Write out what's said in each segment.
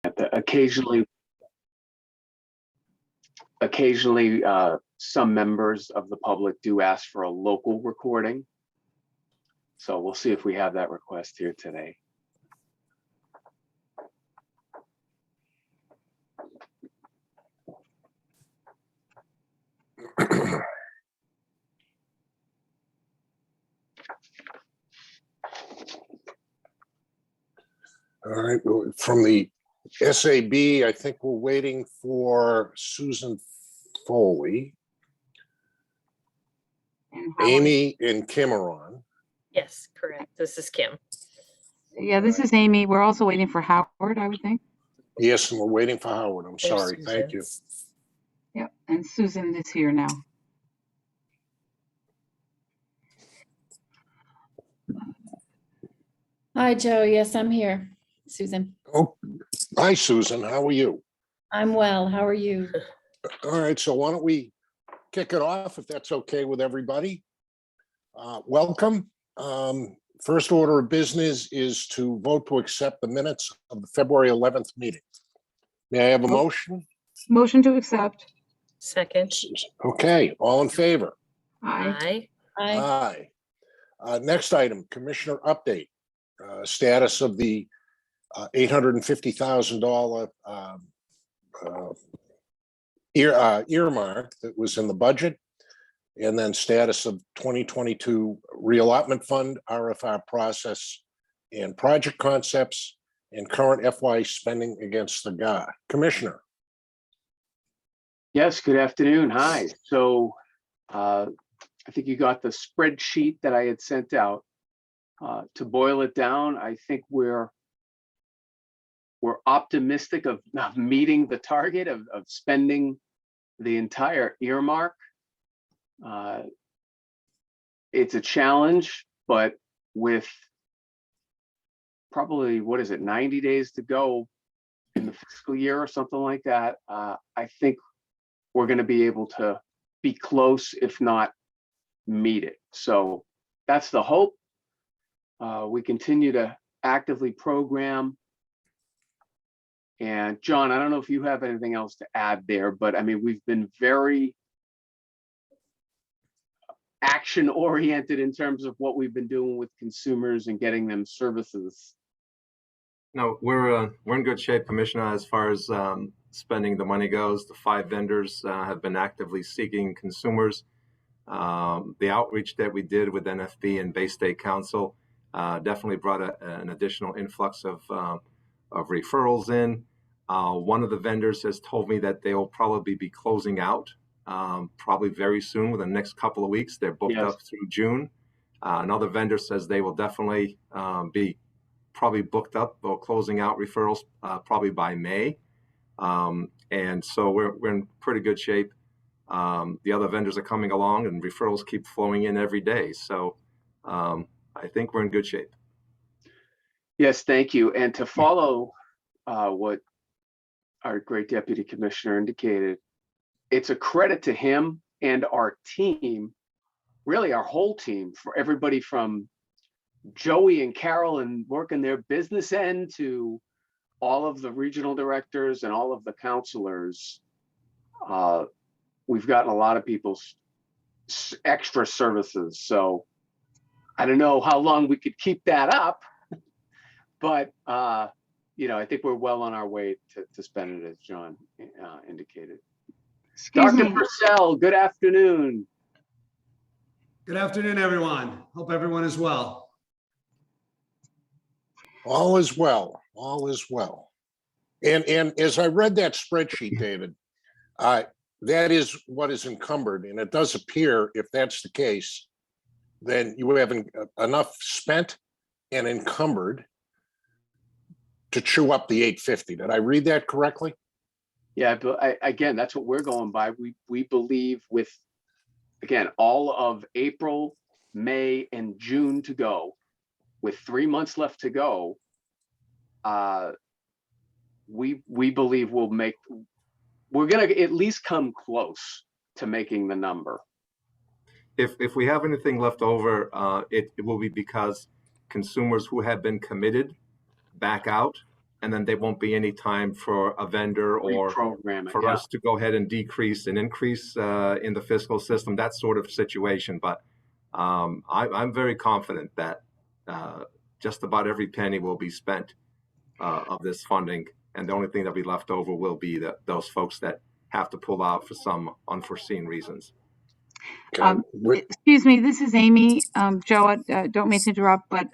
Occasionally, some members of the public do ask for a local recording. So we'll see if we have that request here today. All right, from the SAB, I think we're waiting for Susan Foley. Amy and Kim are on. Yes, correct. This is Kim. Yeah, this is Amy. We're also waiting for Howard, I would think. Yes, and we're waiting for Howard. I'm There's sorry. Susan. Thank you. Yep, and Susan is here now. Hi, Joe. Yes, I'm here. Susan. Oh, hi, Susan. How are you? I'm well. How are you? All right, so why don't we kick it off if that's okay with everybody? Welcome. First order of business is to vote to accept the minutes of the February 11th meeting. May I have a motion? Motion to accept. Second. Okay, all in favor? Aye. Aye. Aye. Next item, Commissioner update. Status of the $850,000 earmark that was in the budget, and then status of 2022 reallotment fund, RFR process, and project concepts, and current FY spending against the GA. Commissioner. Yes, good afternoon. Hi. So I think you got the spreadsheet that I had sent out. To boil it down, I think we're optimistic of meeting the target of spending the entire earmark. It's a challenge, but with probably, 90 days to go in the fiscal year or something like that, I think we're going to be able to be close, if not meet it. So that's the hope. We continue to actively program. And John, I don't know if you have anything else to add there, but I mean, we've been very action oriented in terms of what we've been doing with consumers and getting them services. No, we're in good shape, Commissioner, as far as spending the money goes. The 5 vendors have been actively seeking consumers. The outreach that we did with NFB and Bay State Council definitely brought an additional influx of referrals in. One of the vendors has told me that they will probably be closing out probably very soon, within the next couple of weeks. They're booked up through June. Another vendor says they will definitely be probably booked up or closing out referrals probably by May. And so we're in pretty good shape. The other vendors are coming along and referrals keep flowing in every day. So I think we're in good shape. Yes, thank you. And to follow what our great Deputy Commissioner indicated, it's a credit to him and our team, really our whole team, for everybody from Joey and Carol and working their business end to all of the regional directors and all of the counselors. We've gotten a lot of people's extra services. So I don't know how long we could keep that up, but I think we're well on our way to spend it, as John indicated. Excuse Dr. me. Purcell, good afternoon. Good afternoon, everyone. Hope everyone is well. All is well. All is well. And as I read that spreadsheet, David, that is what is encumbered. And it does appear, if that's the case, then you have enough spent and encumbered to chew up the 850. Did I read that correctly? Yeah, but again, that's what we're going by. We believe with, again, all of April, May, and June to go, with 3 months left to go, we believe we're gonna at least come close to making the number. If we have anything left over, it will be because consumers who have been committed back out and then there won't be any time for a vendor or Reprogram it, for yeah. us to go ahead and decrease and increase in the fiscal system, that sort of situation. But I'm very confident that just about every penny will be spent of this funding, and the only thing that'll be left over will be those folks that have to pull out for some unforeseen reasons. Okay. Excuse me, this is Amy. Joe, don't mean to interrupt, but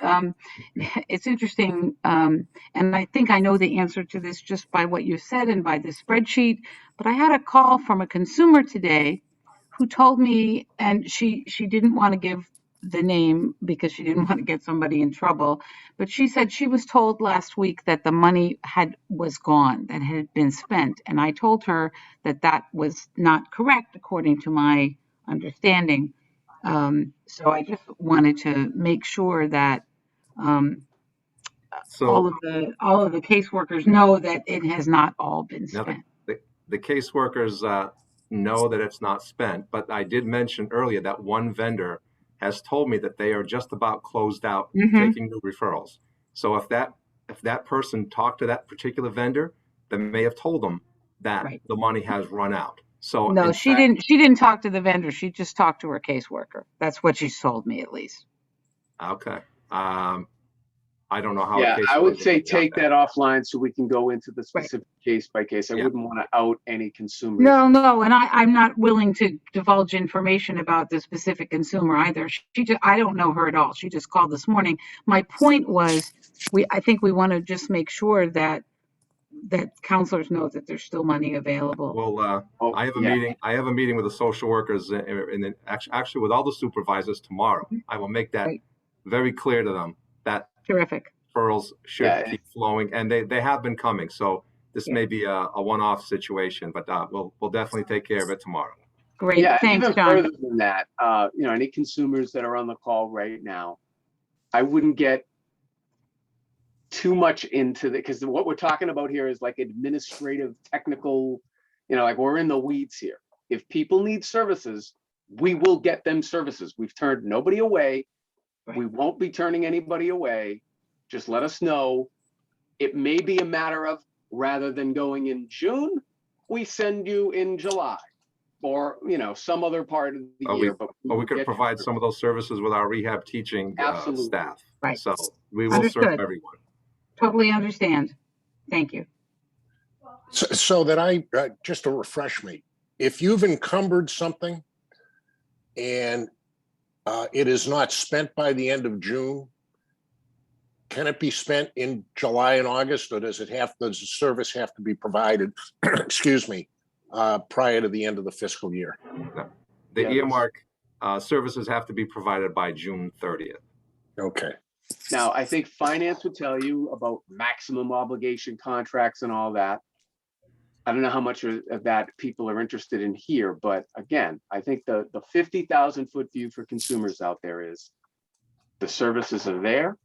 it's interesting, and I think I know the answer to this just by what you said and by the spreadsheet. But I had a call from a consumer today who told me, and she didn't want to give the name because she didn't want to get somebody in trouble, but she said she was told last week that the money was gone, that had been spent, and I told her that was not correct according to my understanding. So I just wanted to make sure that all So of the caseworkers know that it has not all been now spent. the caseworkers know that it's not spent, but I did mention earlier that one vendor has told me that they are just about closed out taking new referrals. So if that person talked to that particular vendor, they may have told them that Right. the money has run out. So No, in she fact, didn't. She didn't talk to the vendor. She just talked to her caseworker. That's what she told me, at least. Okay. I don't know how. Yeah, a I would caseworker say would got take that offline so we can go into the Right. specific case by case. I Yeah. wouldn't want to out any consumers. No, and I'm not willing to divulge information about the specific consumer either. I don't know her at all. She just called this morning. My point was, I think we want to just make sure that counselors know that there's still money available. Well, Oh, I have a yeah. meeting. I have a meeting with the social workers and actually with all the supervisors tomorrow. I will make that Right. very clear to them that Terrific. referrals should Yeah. keep flowing, and they have been coming. So this may be a one-off situation, but we'll definitely take care of it tomorrow. Great. Yeah, Thanks, even John. further than that, any consumers that are on the call right now, I wouldn't get too much into because what we're talking about here is like administrative, technical, like we're in the weeds here. If people need services, we will get them services. We've turned nobody away. Right. We won't be turning anybody away. Just let us know. It may be a matter of rather than going in June, we send you in July or, some other part of the year. But we could provide some of those services with our rehab teaching Absolutely. staff. Right. So we will serve Understood. everyone. Totally understand. Thank you. So that just to refresh me, if you've encumbered something and it is not spent by the end of June, can it be spent in July and August, or does the service have to be provided, excuse me, prior to the end of the fiscal year? The Yeah, earmark services have to be provided by June 30th. Okay. Now, I think finance would tell you about maximum obligation contracts and all that. I don't know how much of that people are interested in here, but again, I think the 50,000 foot view for consumers out there is the services are there.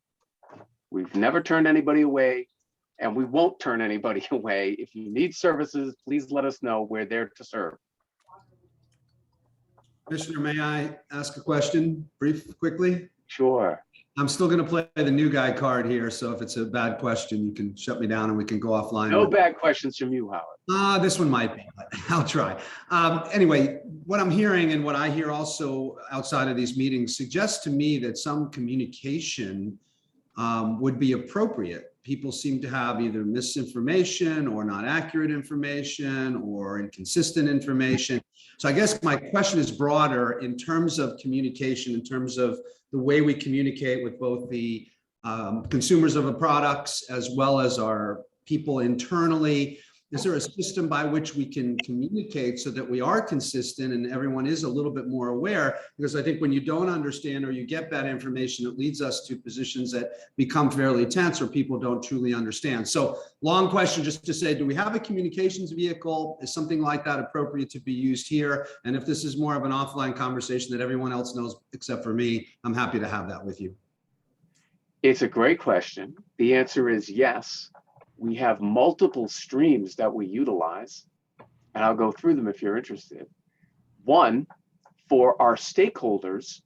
We've never turned anybody away, and we won't turn anybody away. If you need services, please let us know. We're there to serve. Commissioner, may I ask a question quickly? Sure. I'm still going to play the new guy card here. So if it's a bad question, you can shut me down and we can go offline. No bad questions from you, Howard. This one might be, but I'll try. Anyway, what I'm hearing and what I hear also outside of these meetings suggests to me that some communication would be appropriate. People seem to have either misinformation or not accurate information or inconsistent information. So I guess my question is broader in terms of communication, in terms of the way we communicate with both the consumers of the products as well as our people internally. Is there a system by which we can communicate so that we are consistent and everyone is a little bit more aware? Because I think when you don't understand or you get bad information, it leads us to positions that become fairly tense or people don't truly understand. So long question just to say, do we have a communications vehicle? Is something like that appropriate to be used here? And if this is more of an offline conversation that everyone else knows except for me, I'm happy to have that with you. It's a great question. The answer is yes. We have multiple streams that we utilize, and I'll go through them if you're interested. One, for our stakeholders,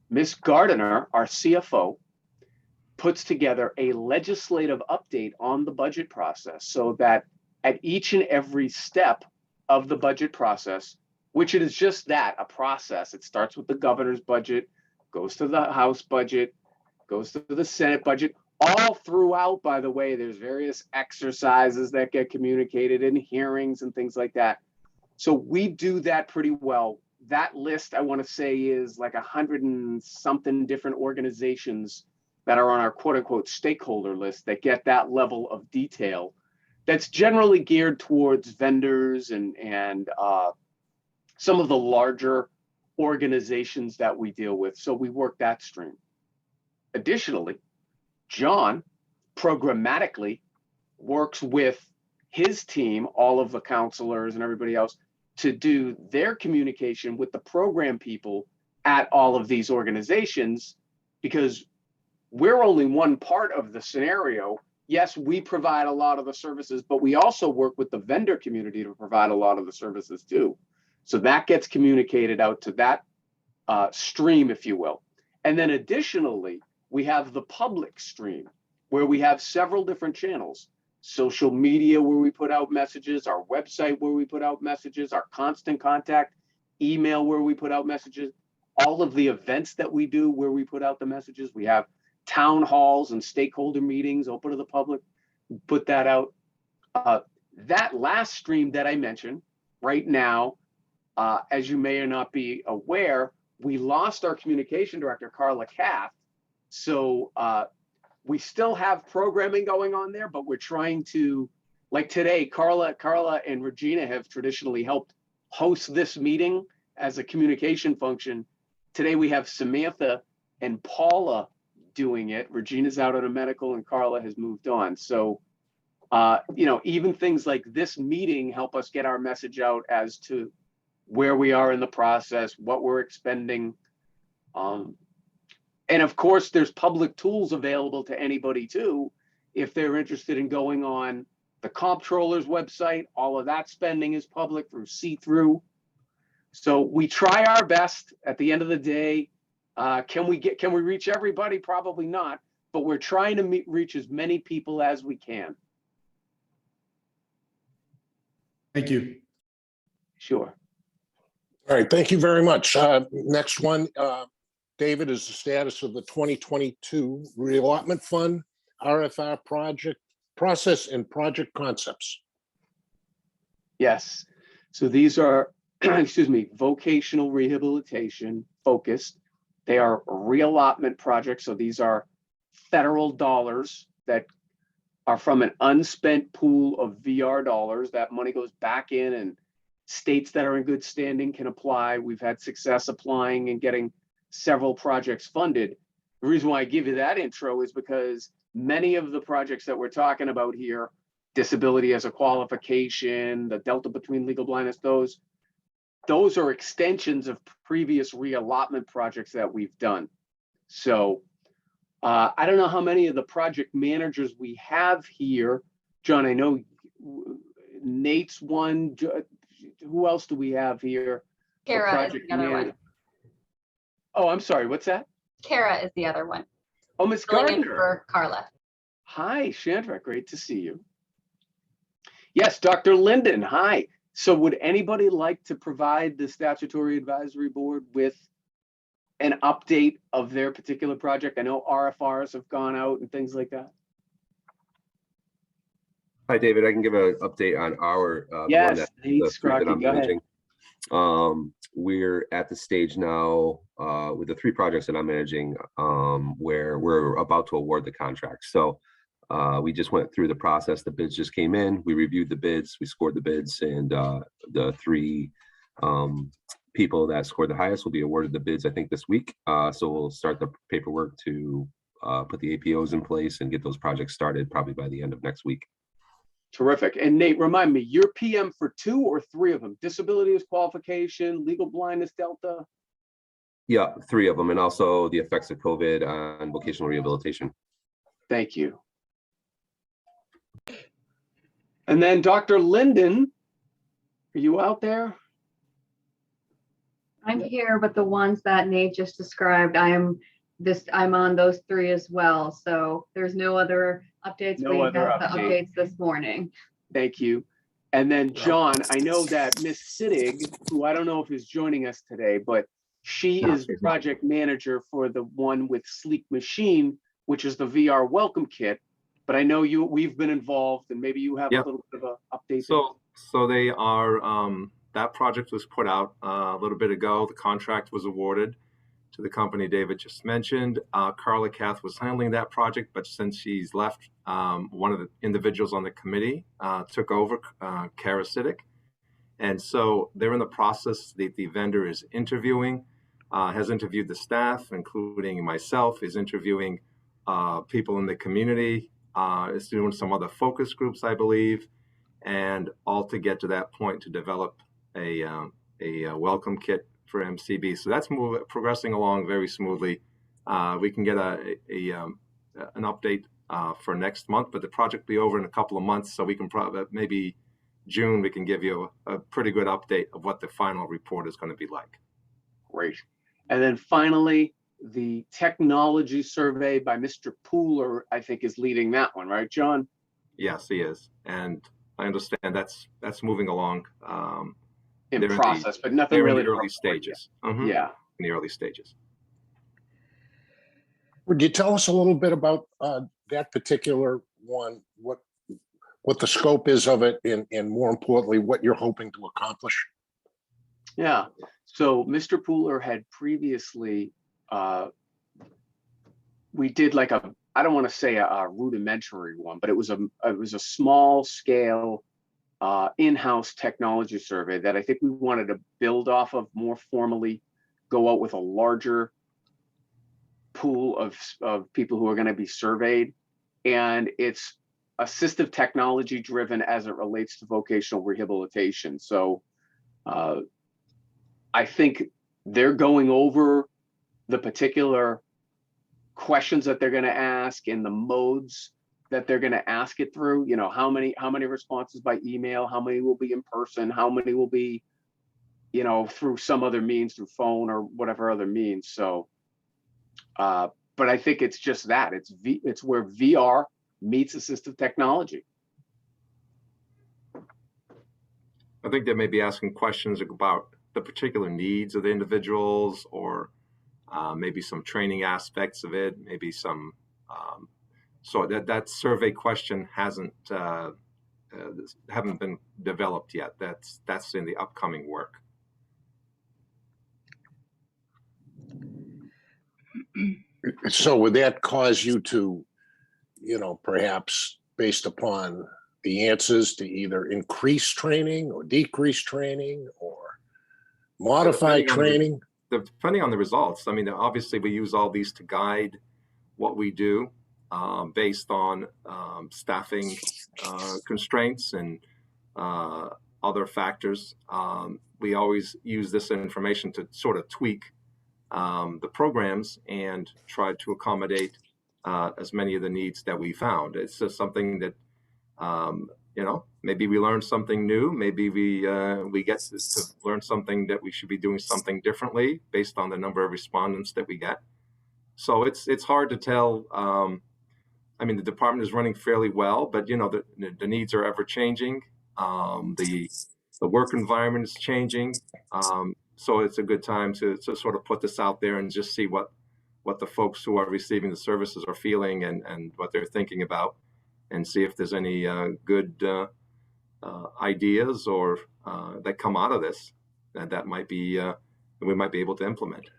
Ms. Gardiner, our CFO, puts together a legislative update on the budget process so that at each and every step of the budget process, which it is just that, a process. It starts with the governor's budget, goes to the House budget, goes to the Senate budget. All throughout, by the way, there's various exercises that get communicated in hearings and things like that. So we do that pretty well. That list, I want to say, is like 100 and something different organizations that are on our quote unquote stakeholder list that get that level of detail. That's generally geared towards vendors and some of the larger organizations that we deal with. So we work that stream. Additionally, John programmatically works with his team, all of the counselors and everybody else, to do their communication with the program people at all of these organizations, because we're only one part of the scenario. Yes, we provide a lot of the services, but we also work with the vendor community to provide a lot of the services too. So that gets communicated out to that stream, if you will. And then additionally, we have the public stream where we have several different channels: social media where we put out messages, our website where we put out messages, our constant contact email where we put out messages, all of the events that we do where we put out the messages. We have town halls and stakeholder meetings open to the public, put that out. That last stream that I mentioned right now, as you may or not be aware, we lost our communication director, Carla Kath. So we still have programming going on there, but we're trying to, like today, Carla and Regina have traditionally helped host this meeting as a communication function. Today we have Samantha and Paula doing it. Regina's out on a medical and Carla has moved on. So, even things like this meeting help us get our message out as to where we are in the process, what we're expending. And of course, there's public tools available to anybody too, if they're interested in going on the comptroller's website. All of that spending is public through see-through. So we try our best. At the end of the day, can we reach everybody? Probably not, but we're trying to reach as many people as we can. Thank you. Sure. All right, thank you very much. Next one, David, is the status of the 2022 reallotment fund, RFR project process and project concepts. Yes. So these are, excuse me, vocational rehabilitation focused. They are reallotment projects. So these are federal dollars that are from an unspent pool of VR dollars. That money goes back in, and states that are in good standing can apply. We've had success applying and getting several projects funded. The reason why I give you that intro is because many of the projects that we're talking about here, disability as a qualification, the delta between legal blindness, those are extensions of previous reallotment projects that we've done. So I don't know how many of the project managers we have here. John, I know Nate's one. Who else do we have here? Kara is the other one. Oh, I'm sorry. What's that? Kara is the other one. Oh, Miss Filling in Gardner. for Carla. Hi, Chandra. Great to see you. Yes, Dr. Linden. Hi. So would anybody like to provide the Statutory Advisory Board with an update of their particular project? I know RFRs have gone out and things like that. Hi, David. I can give an update on our Yes, Nate Scrocky, go ahead. We're at the stage now with the 3 projects that I'm managing where we're about to award the contract. So we just went through the process. The bids just came in. We reviewed the bids. We scored the bids, and the 3 people that scored the highest will be awarded the bids, I think, this week. So we'll start the paperwork to put the APOs in place and get those projects started probably by the end of next week. Terrific. And Nate, remind me, you're PM for 2 or 3 of them? Disability as qualification, legal blindness, delta? Yeah, 3 of them, and also the effects of COVID on vocational rehabilitation. Thank you. And then Dr. Linden, are you out there? I'm here, but the ones that Nate just described, I am I'm on those three as well. So there's no other updates. No We other have the update. updates this morning. Thank you. And then John, I know that Miss Sittig, who I don't know if is joining us today, but she No, is she's not. project manager for the one with Sleek Machine, which is the VR welcome kit. But I know we've been involved, and maybe you have Yeah. a little bit of an update. So they are, that project was put out a little bit ago. The contract was awarded to the company David just mentioned. Carla Kath was handling that project, but since she's left, one of the individuals on the committee took over, Kara Siddick. And so they're in the process, the vendor is interviewing, has interviewed the staff, including myself, is interviewing people in the community, is doing some other focus groups, I believe, and all to get to that point to develop a welcome kit for MCB. So that's progressing along very smoothly. We can get an update for next month, but the project will be over in a couple of months, so we can probably maybe June we can give you a pretty good update of what the final report is going to be like. Great. And then finally, the technology survey by Mr. Pooler, I think, is leading that one, right, John? Yes, he is, and I understand that's moving along. In process, but nothing they're really. in the early stages. Mhm. Yeah. In the early stages. Would you tell us a little bit about that particular one? What the scope is of it, and more importantly, what you're hoping to accomplish? Yeah. So Mr. Pooler had previously, we did like I don't want to say a rudimentary one, but it was a small scale in-house technology survey that I think we wanted to build off of more formally, go out with a larger pool of people who are going to be surveyed. And it's assistive technology driven as it relates to vocational rehabilitation. So I think they're going over the particular questions that they're going to ask and the modes that they're going to ask it through. You know, how many responses by email, how many will be in person, how many will be, you know, through some other means, through phone or whatever other means. So but I think it's just that it's where VR meets assistive technology. I think they may be asking questions about the particular needs of the individuals, or maybe some training aspects of it, maybe some. So that survey question haven't been developed yet. That's in the upcoming work. So would that cause you to, you know, perhaps based upon the answers, to either increase training or decrease training or modify training? Depending on the results. I mean, obviously we use all these to guide what we do based on staffing constraints and other factors. We always use this information to sort of tweak the programs and try to accommodate as many of the needs that we found. It's just something that, you know, maybe we learn something new. Maybe we get to learn something that we should be doing something differently based on the number of respondents that we get. So it's hard to tell. I mean, the department is running fairly well, but you know, the needs are ever changing. The work environment is changing. So it's a good time to sort of put this out there and just see what the folks who are receiving the services are feeling and what they're thinking about, and see if there's any good ideas or that come out of this that might be we might be able to implement.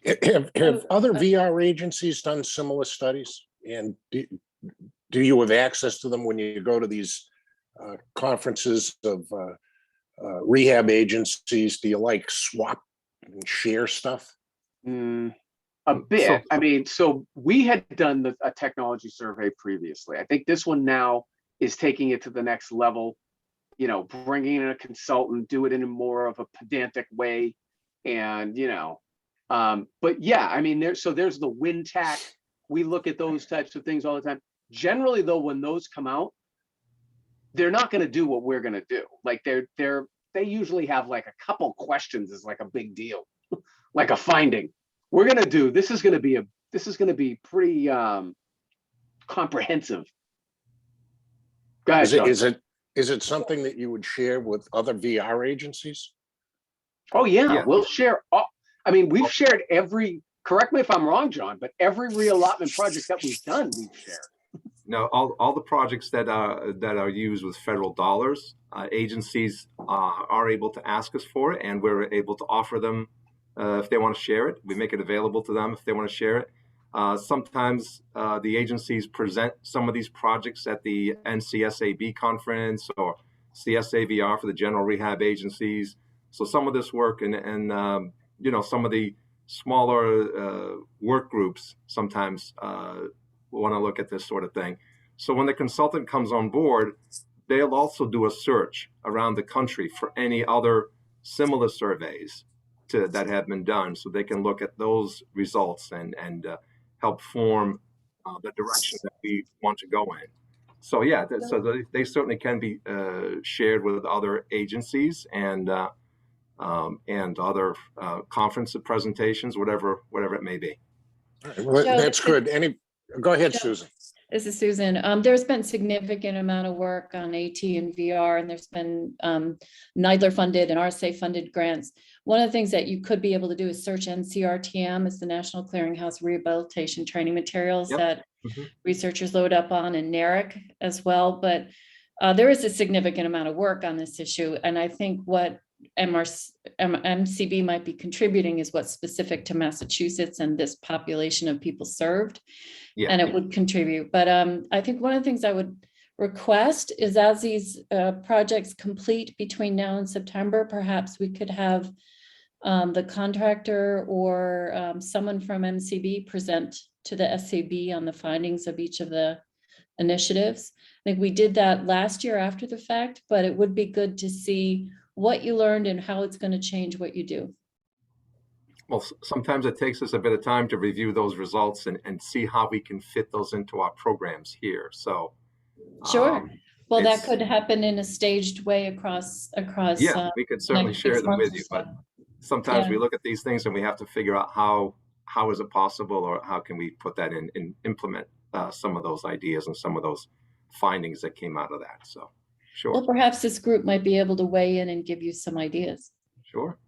Have other VR agencies done similar studies? And do you have access to them when you go to these conferences of rehab agencies? Do you like swap and share stuff? A bit. I mean, so we had done a technology survey previously. I think this one now is taking it to the next level, you know, bringing in a consultant, do it in a more of a pedantic way. And, you know, but yeah, I mean, there's the WinTAC. We look at those types of things all the time. Generally, though, when those come out, they're not going to do what we're going to do. Like they usually have like a couple questions is like a big deal, like a finding. This is going to be this is going to be pretty comprehensive. Go ahead, John. Is it something that you would share with other VR agencies? Oh yeah, Yeah. we'll share. I mean, we've shared every. Correct me if I'm wrong, John, but every reallotment project that we've done, we've shared. No, all the projects that are used with federal dollars, agencies are able to ask us for it, and we're able to offer them if they want to share it. We make it available to them if they want to share it. Sometimes the agencies present some of these projects at the NCSAB conference or CSAVR for the general rehab agencies. So some of this work and some of the smaller work groups sometimes want to look at this sort of thing. So when the consultant comes on board, they'll also do a search around the country for any other similar surveys that have been done, so they can look at those results and help form the direction that we want to go in. So yeah, they certainly can be shared with other agencies and other conference presentations, whatever it may be. All right, well, that's good. Go ahead, Susan. This is Susan. There's been significant amount of work on AT and VR, and there's been NIDLR funded and RSA funded grants. One of the things that you could be able to do is search NCRTM, it's the National Clearinghouse Rehabilitation Training Materials that researchers load up on, and NARIC as well. But there is a significant amount of work on this issue. And I think what MCB might be contributing is what's specific to Massachusetts and this population of people served. Yeah. And it would contribute. But I think one of the things I would request is, as these projects complete between now and September, perhaps we could have the contractor or someone from MCB present to the SAB on the findings of each of the initiatives. I think we did that last year after the fact, but it would be good to see what you learned and how it's going to change what you do. Well, sometimes it takes us a bit of time to review those results and see how we can fit those into our programs here. So, sure. Well, that could happen in a staged way across. Yeah, we could certainly share them with you, but sometimes we look at these things and we have to figure out how is it possible, or how can we put that in and implement some of those ideas and some of those findings that came out of that. So, sure. Well, perhaps this group might be able to weigh in and give you some ideas. Sure.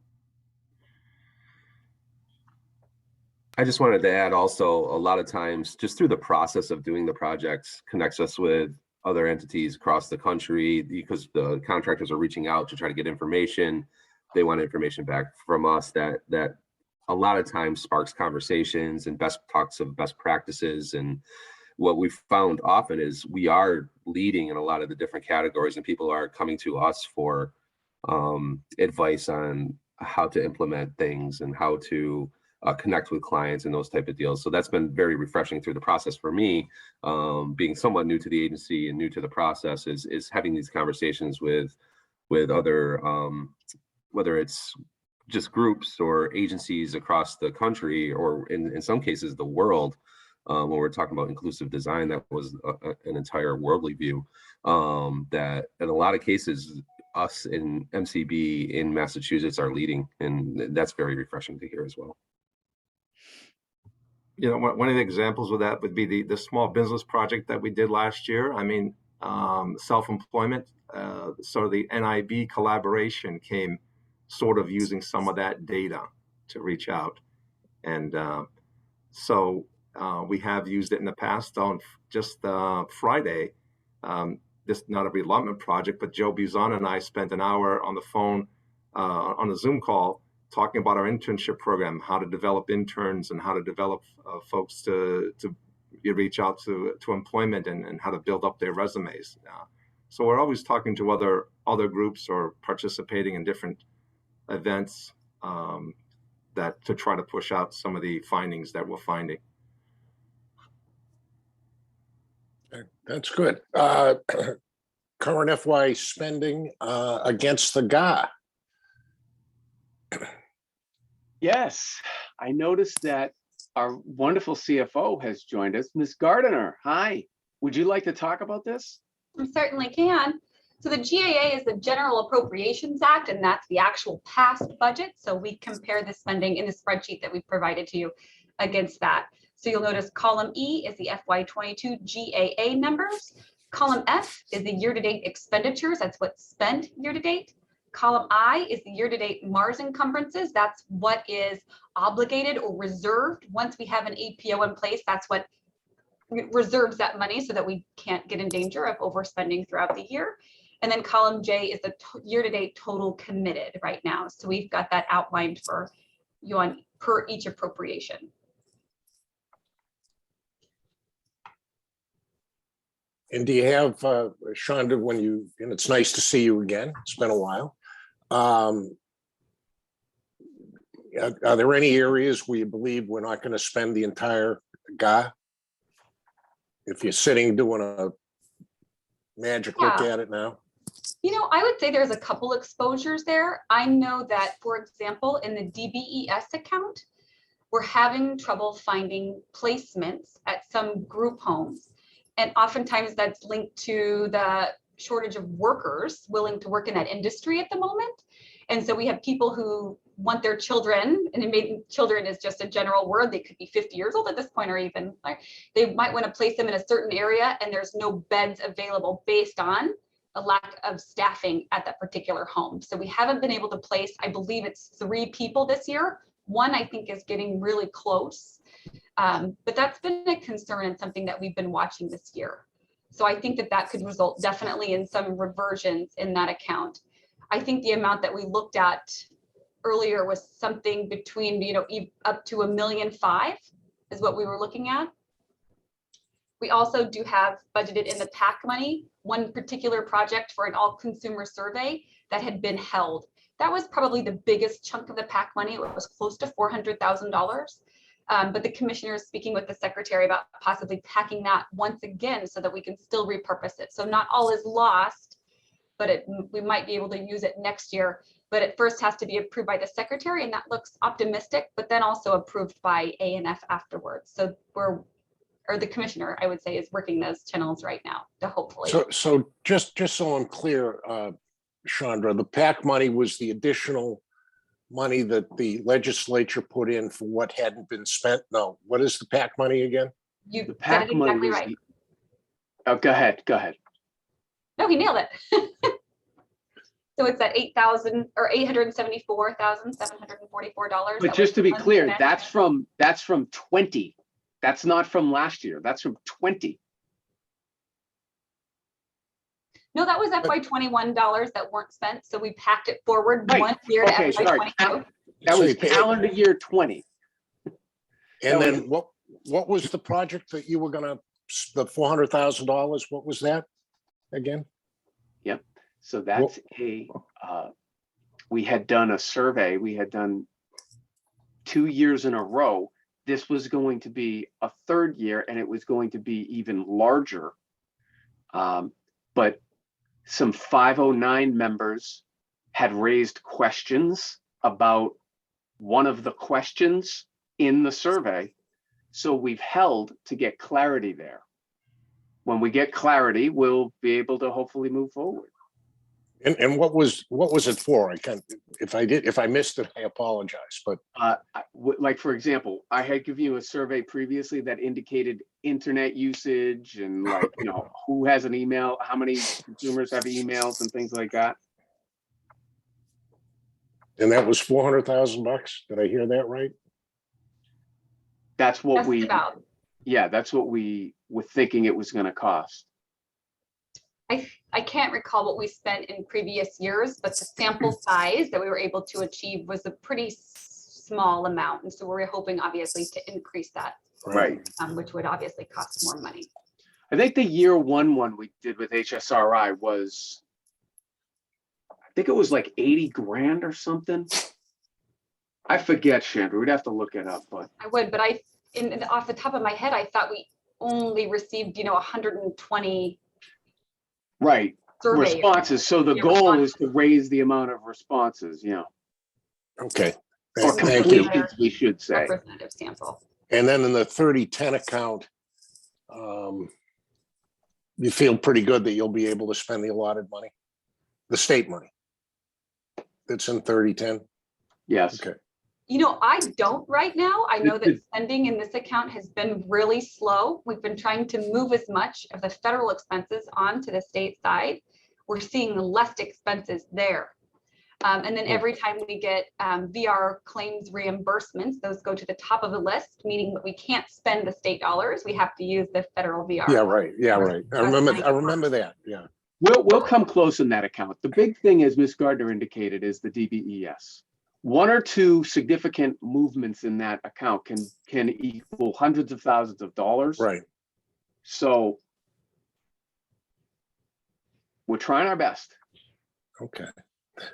I just wanted to add also, a lot of times just through the process of doing the projects connects us with other entities across the country, because the contractors are reaching out to try to get information. They want information back from us that a lot of times sparks conversations and talks of best practices. And what we've found often is we are leading in a lot of the different categories, and people are coming to us for advice on how to implement things and how to connect with clients and those type of deals. So that's been very refreshing through the process for me, being somewhat new to the agency and new to the process, is having these conversations with other, whether it's just groups or agencies across the country, or in some cases the world. When we're talking about inclusive design, that was an entire worldly view, that in a lot of cases us in MCB in Massachusetts are leading, and that's very refreshing to hear as well. You know, one of the examples of that would be the small business project that we did last year. I mean, self-employment, sort of the NIB collaboration came sort of using some of that data to reach out. And so we have used it in the past. On just Friday, this not a reallotment project, but Joe Buzon and I spent an hour on the phone on a Zoom call talking about our internship program, how to develop interns and how to develop folks to reach out to employment and how to build up their resumes. So we're always talking to other groups or participating in different events that to try to push out some of the findings that we're finding. That's good. Current FY spending against the GA. Yes, I noticed that our wonderful CFO has joined us. Ms. Gardiner, hi. Would you like to talk about this? I certainly can. So the GAA is the General Appropriations Act, and that's the actual past budget. So we compare the spending in the spreadsheet that we provided to you against that. So you'll notice column E is the FY22 GAA numbers. Column F is the year-to-date expenditures. That's what's spent year-to-date. Column I is the year-to-date MARS encumbrances. That's what is obligated or reserved. Once we have an APO in place, that's what reserves that money so that we can't get in danger of overspending throughout the year. And then column J is the year-to-date total committed right now. So we've got that outlined for you on per each appropriation. And do you have, Shonda, and it's nice to see you again, it's been a while. Are there any areas where you believe we're not going to spend the entire GA? If you're sitting doing a magic look Yeah. at it now? You know, I would say there's a couple exposures there. I know that, for example, in the DBES account, we're having trouble finding placements at some group homes. And oftentimes that's linked to the shortage of workers willing to work in that industry at the moment. And so we have people who want their children, and maybe children is just a general word, they could be 50 years old at this point, or even they might want to place them in a certain area and there's no beds available based on a lack of staffing at that particular home. So we haven't been able to place, I believe it's 3 people this year. One I think is getting really close, but that's been a concern and something that we've been watching this year. So I think that that could result definitely in some reversions in that account. I think the amount that we looked at earlier was something between, you know, up to $1.5 million is what we were looking at. We also do have budgeted in the PAC money, one particular project for an all consumer survey that had been held. That was probably the biggest chunk of the PAC money. It was close to $400,000. But the commissioner is speaking with the secretary about possibly packing that once again so that we can still repurpose it. So not all is lost, but we might be able to use it next year. But it first has to be approved by the secretary, and that looks optimistic, but then also approved by ANF afterwards. So the commissioner, I would say, is working those channels right now to hopefully. So just so I'm clear, Chandra, the PAC money was the additional money that the legislature put in for what hadn't been spent? No, what is the PAC money again? You The said PAC it money exactly was right. oh, go ahead. No, he nailed it. So it's at $874,744. But just to be clear, that's from 20. That's not from last year. That's from 20. No, that was FY21 dollars that weren't spent. So we packed it forward Right. 1 year to Okay, sorry. FY22. That So was you paid- calendar year 20. And That then what was the project that you were gonna, the $400,000, what was that again? Yep. So that's we had done a survey. We had done 2 years in a row. This was going to be a 3rd year, and it was going to be even larger. But some 509 members had raised questions about one of the questions in the survey. So we've held to get clarity there. When we get clarity, we'll be able to hopefully move forward. And what was it for? I can't, if I missed it, I apologize, but Like, for example, I had given you a survey previously that indicated internet usage and, like, you know, who has an email, how many consumers have emails and things like that. and that was $400,000. Did I hear that right? That's what Just we, about. yeah, that's what we were thinking it was going to cost. I can't recall what we spent in previous years, but the sample size that we were able to achieve was a pretty small amount. And so we're hoping obviously to increase that, Right. which would obviously cost more money. I think the year one we did with HSRI was, I think it was like 80 grand or something. I forget, Chandra, we'd have to look it up, but I would, but off the top of my head, I thought we only received, 120 right. surveys. Responses. So the Yeah, goal is to raise the amount of responses, Okay. or Thank you. completions, we should say. Representative sample. And then in the 3010 account, you feel pretty good that you'll be able to spend the allotted money, the state money that's in 3010? Yes. Okay. You know, I don't right now. I know that spending in this account has been really slow. We've been trying to move as much of the federal expenses onto the state side. We're seeing less expenses there. And then every time we get VR claims reimbursements, those go to the top of the list, meaning that we can't spend the state dollars. We have to use the federal VR. Yeah, right. Yeah, right. I remember that. Yeah. We'll come close in that account. The big thing, as Ms. Gardner indicated, is the DBES. One or two significant movements in that account can equal hundreds of thousands of dollars. Right. So we're trying our best. Okay.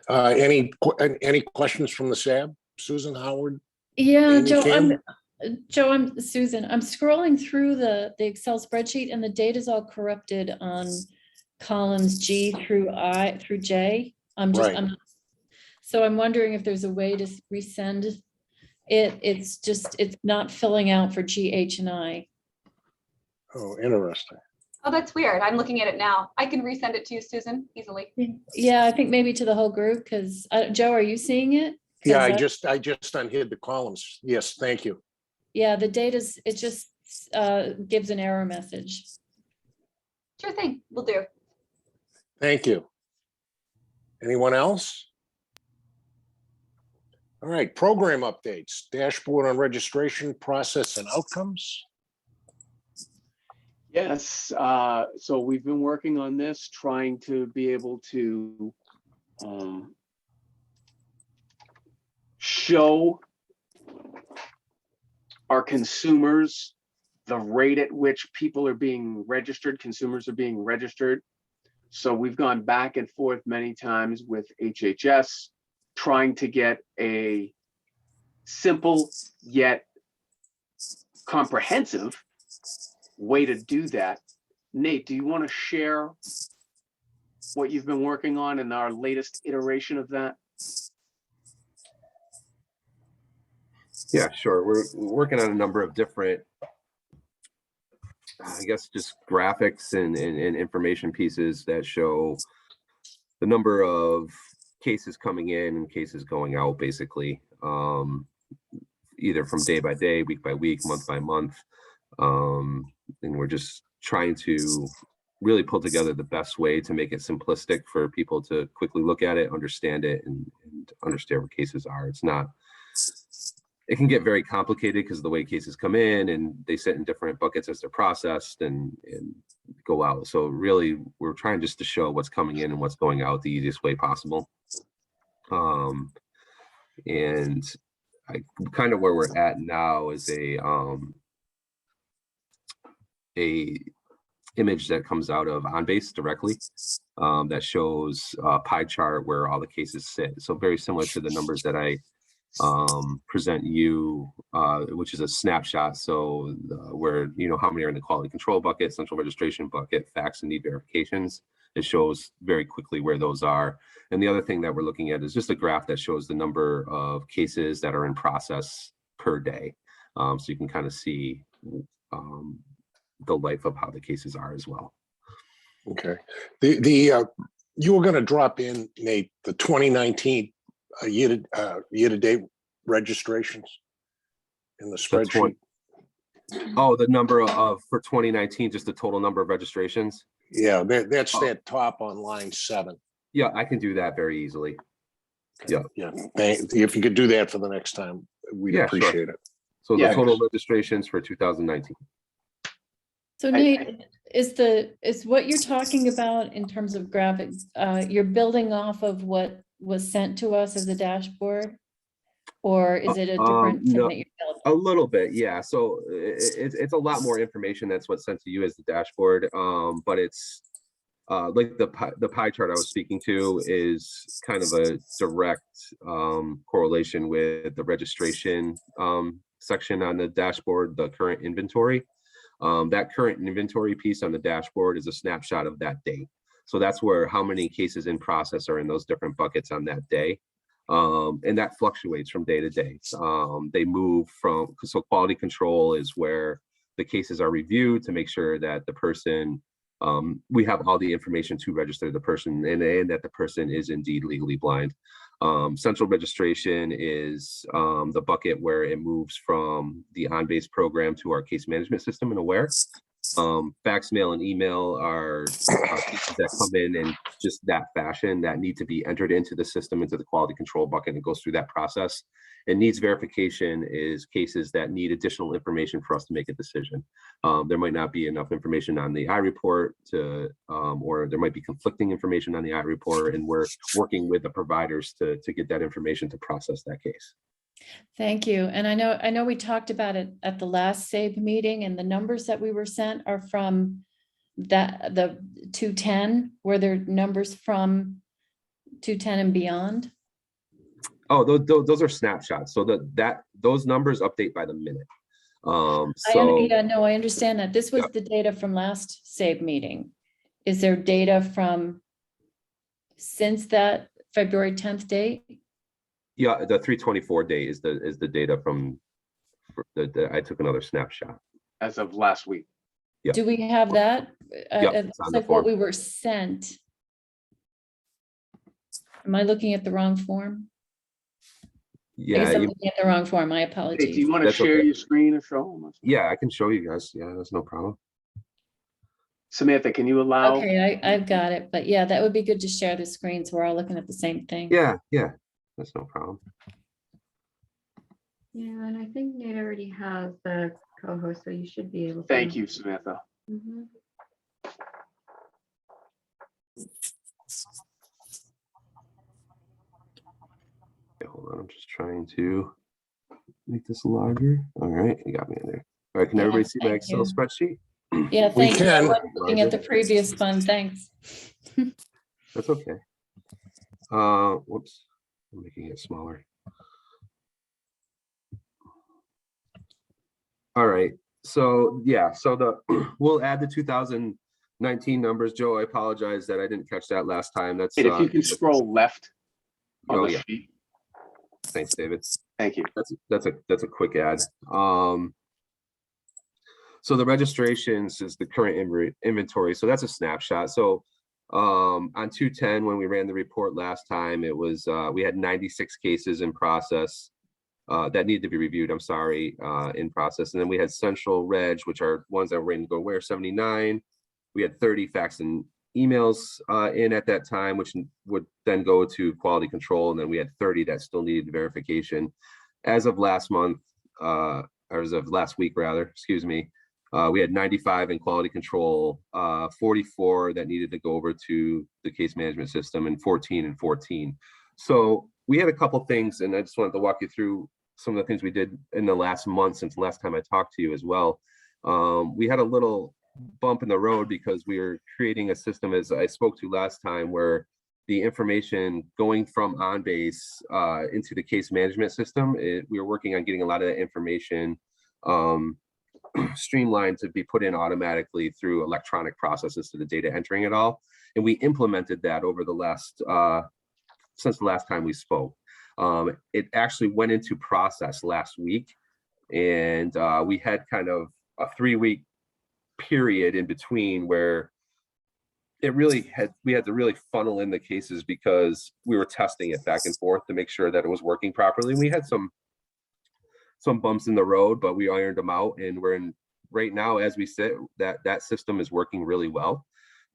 Any questions from the SAB? Susan, Howard? Yeah, Amy, Joe, Kim? I'm Susan. I'm scrolling through the Excel spreadsheet and the data's all corrupted on columns G through J. So I'm wondering if there's a way to resend it. It's not filling out for G, H, and I. Oh, interesting. Oh, that's weird. I'm looking at it now. I can resend it to you, Susan, easily. Yeah, I think maybe to the whole group, because Joe, are you seeing it? Yeah, I just unhid the columns. Yes, thank you. Yeah, the data's, it just gives an error message. Sure thing, we'll do. Thank you. Anyone else? All right, program updates, dashboard on registration process and outcomes. Yes, so we've been working on this, trying to be able to show our consumers the rate at which people are being registered, consumers are being registered. So we've gone back and forth many times with HHS, trying to get a simple yet comprehensive way to do that. Nate, do you want to share what you've been working on in our latest iteration of that? Yeah, sure. We're working on a number of different, I guess, just graphics and information pieces that show the number of cases coming in and cases going out, basically, either from day by day, week by week, month by month. And we're just trying to really pull together the best way to make it simplistic for people to quickly look at it, understand it, and understand what cases are. It's not, it can get very complicated because of the way cases come in and they sit in different buckets as they're processed and go out. So really, we're trying just to show what's coming in and what's going out the easiest way possible. And kind of where we're at now is a image that comes out of OnBase directly that shows a pie chart where all the cases sit. So very similar to the numbers that I present you, which is a snapshot. So where you know how many are in the quality control bucket, central registration bucket, fax and need verifications. It shows very quickly where those are. And the other thing that we're looking at is just a graph that shows the number of cases that are in process per day. So you can kind of see the life of how the cases are as well. Okay. You were going to drop in, Nate, the 2019 year-to-date registrations in the spreadsheet. Oh, the number of for 2019, just the total number of registrations. Yeah, that's that top on line 7. Yeah, I can do that very easily. Yeah. Yeah. If you could do that for the next time, we'd appreciate it. So the total registrations for 2019. So Nate, is what you're talking about in terms of graphics, you're building off of what was sent to us as a dashboard? Or is it a different thing that you built? A little bit, yeah. So it's a lot more information. That's what's sent to you as the dashboard. But it's like the pie chart I was speaking to is kind of a direct correlation with the registration section on the dashboard, the current inventory. That current inventory piece on the dashboard is a snapshot of that day. So that's where how many cases in process are in those different buckets on that day. And that fluctuates from day to day. They move from, so quality control is where the cases are reviewed to make sure that the person, we have all the information to register the person and that the person is indeed legally blind. Central registration is the bucket where it moves from the on-base program to our case management system in Aware. Fax, mail, and email are cases that come in just that fashion that need to be entered into the system, into the quality control bucket, and it goes through that process. And needs verification is cases that need additional information for us to make a decision. There might not be enough information on the I-report to, or there might be conflicting information on the I-report, and we're working with the providers to get that information to process that case. Thank you. And I know we talked about it at the last SAB meeting, and the numbers that we were sent are from the 210. Were there numbers from 210 and beyond? Oh, those are snapshots. So those numbers update by the minute. Yeah, no, I understand that. This was the data from last SAB meeting. Is there data from since that February 10th date? Yeah, the 324 day is the data from I took another snapshot As of last week. Yeah. Do we have that? It's on the like what form. we were sent. Am I looking at the wrong form? I guess Yeah, I'm looking at the wrong form. My Hey, do apologies. you want to That's share okay. your screen or show them? yeah, I can show you guys. Yeah, that's no problem. Samantha, can you allow? Okay, I've got it, but yeah, that would be good to share the screen so we're all looking at the same thing. Yeah, that's no problem. Yeah, and I think Nate already has the co-host, so you should be able to. Thank you, Samantha. Mhm. Okay, hold on, I'm just trying to make this larger. All right, you got me in there. All right, can Yeah, everybody see my thank Excel you. spreadsheet? Yeah, thank you. I can. wasn't looking at the previous one, thanks. That's okay. Whoops, I'm making it smaller. All right, so yeah, so we'll add the 2019 numbers. Joe, I apologize that I didn't catch that last time. That's And if you can scroll left on oh the yeah, sheet. thanks, David. Thank you. That's a quick add. So the registrations is the current inventory. So that's a snapshot. So on 210, when we ran the report last time, it was we had 96 cases in process that need to be reviewed. I'm sorry, in process. And then we had central reg, which are ones that were ready to go where 79. We had 30 fax and emails in at that time, which would then go to quality control. And then we had 30 that still needed verification. As of last month, or as of last week, rather, excuse me, we had 95 in quality control, 44 that needed to go over to the case management system, and 14 and 14. So we had a couple things, and I just wanted to walk you through some of the things we did in the last month since the last time I talked to you as well. We had a little bump in the road because we were creating a system, as I spoke to last time, where the information going from on-base into the case management system, we were working on getting a lot of that information streamlined to be put in automatically through electronic processes to the data entering it all. And we implemented that over the last, since the last time we spoke. It actually went into process last week, and we had kind of a 3-week period in between where we had to really funnel in the cases because we were testing it back and forth to make sure that it was working properly. We had some bumps in the road, but we ironed them out, and we're in right now as we sit, that system is working really well.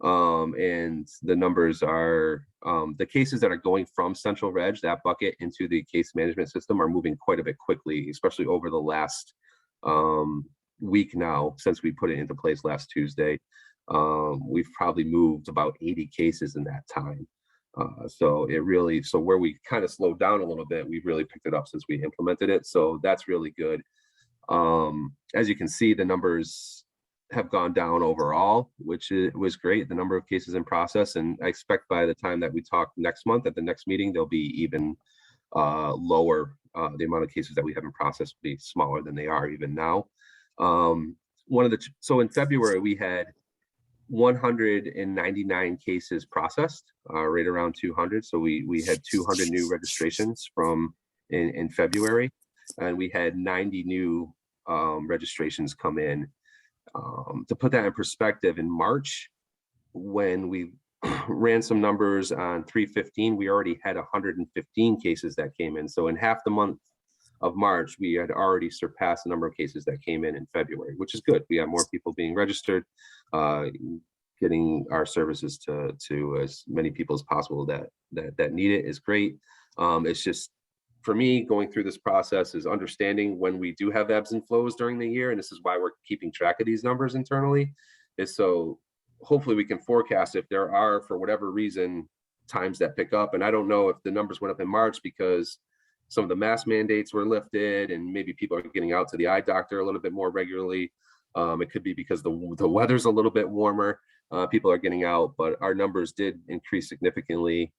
And the numbers are the cases that are going from central reg, that bucket, into the case management system are moving quite a bit quickly, especially over the last week now since we put it into place last Tuesday. We've probably moved about 80 cases in that time. So where we kind of slowed down a little bit, we've really picked it up since we implemented it. So that's really good. As you can see, the numbers have gone down overall, which was great. The number of cases in process, and I expect by the time that we talk next month at the next meeting, they'll be even lower. The amount of cases that we have in process will be smaller than they are even now. So in February, we had 199 cases processed, right around 200. So we had 200 new registrations in February, and we had 90 new registrations come in. To put that in perspective, in March, when we ran some numbers on 3/15. We already had 115 cases that came in. So in half the month of March, we had already surpassed the number of cases that came in February, which is good. We have more people being registered, getting our services to as many people as possible that need it is great. It's just, for me, going through this process is understanding when we do have ebbs and flows during the year, and this is why we're keeping track of these numbers internally, is so hopefully we can forecast if there are, for whatever reason, times that pick up. And I don't know if the numbers went up in March because some of the mask mandates were lifted and maybe people are getting out to the eye doctor a little bit more regularly. It could be because the weather's a little bit warmer. People are getting out, but our numbers did increase significantly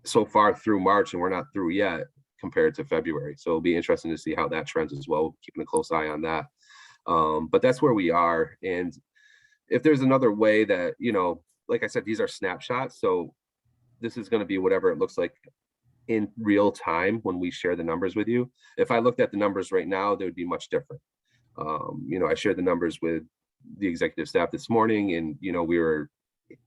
so far through March, and we're not through yet compared to February. So it'll be interesting to see how that trends as well, keeping a close eye on that. But that's where we are. And if there's another way that, like I said, these are snapshots. So this is going to be whatever it looks like in real time when we share the numbers with you. If I looked at the numbers right now, they would be much different. I shared the numbers with the executive staff this morning, and, we were,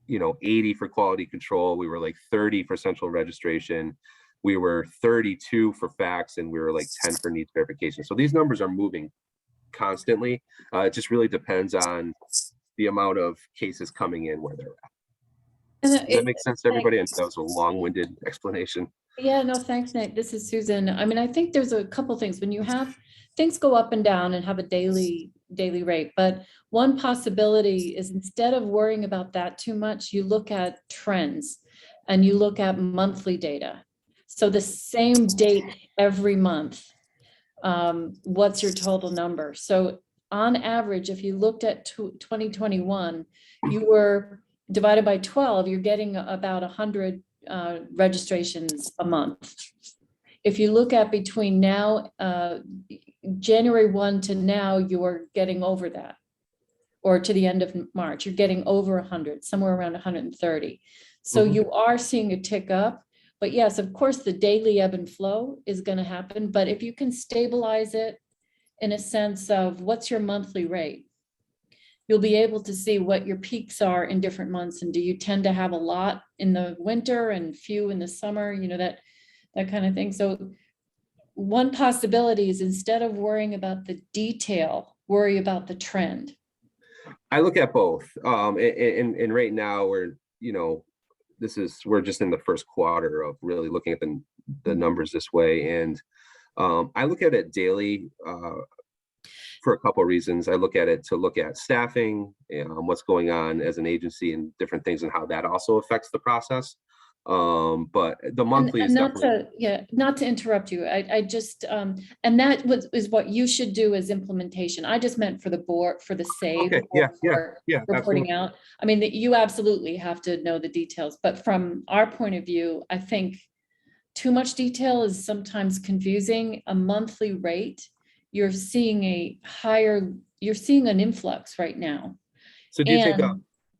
80 for quality control. We were like 30 for central registration. We were 32 for fax, and we were like 10 for needs verification. So these numbers are moving constantly. It just really depends on the amount of cases coming in where they're at. Does that make sense to everybody? And that was a long-winded explanation. Yeah, no, thanks, Nick. This is Susan. I mean, I think there's a couple things when you have things go up and down and have a daily rate. But one possibility is, instead of worrying about that too much, you look at trends and you look at monthly data. So the same date every month, what's your total number? So on average, if you looked at 2021, you were divided by 12, you're getting about 100 registrations a month. If you look at between now, January 1 to now, you're getting over that, or to the end of March, you're getting over 100, somewhere around 130. So you are seeing a tick up. But yes, of course, the daily ebb and flow is going to happen. But if you can stabilize it in a sense of what's your monthly rate, you'll be able to see what your peaks are in different months. And do you tend to have a lot in the winter and few in the summer, that kind of thing. So one possibility is, instead of worrying about the detail, worry about the trend. I look at both. And right now we're just in the first quarter of really looking at the numbers this way. And I look at it daily for a couple of reasons. I look at it to look at staffing, what's going on as an agency and different things, and how that also affects the process. But the monthly is not to interrupt you. I just and that is what you should do as implementation. I just meant for the board, for the SAB. Okay. Yeah. Reporting Absolutely. out. I mean, that you absolutely have to know the details, but from our point of view, I think too much detail is sometimes confusing. A monthly rate, you're seeing an influx right now. So do you think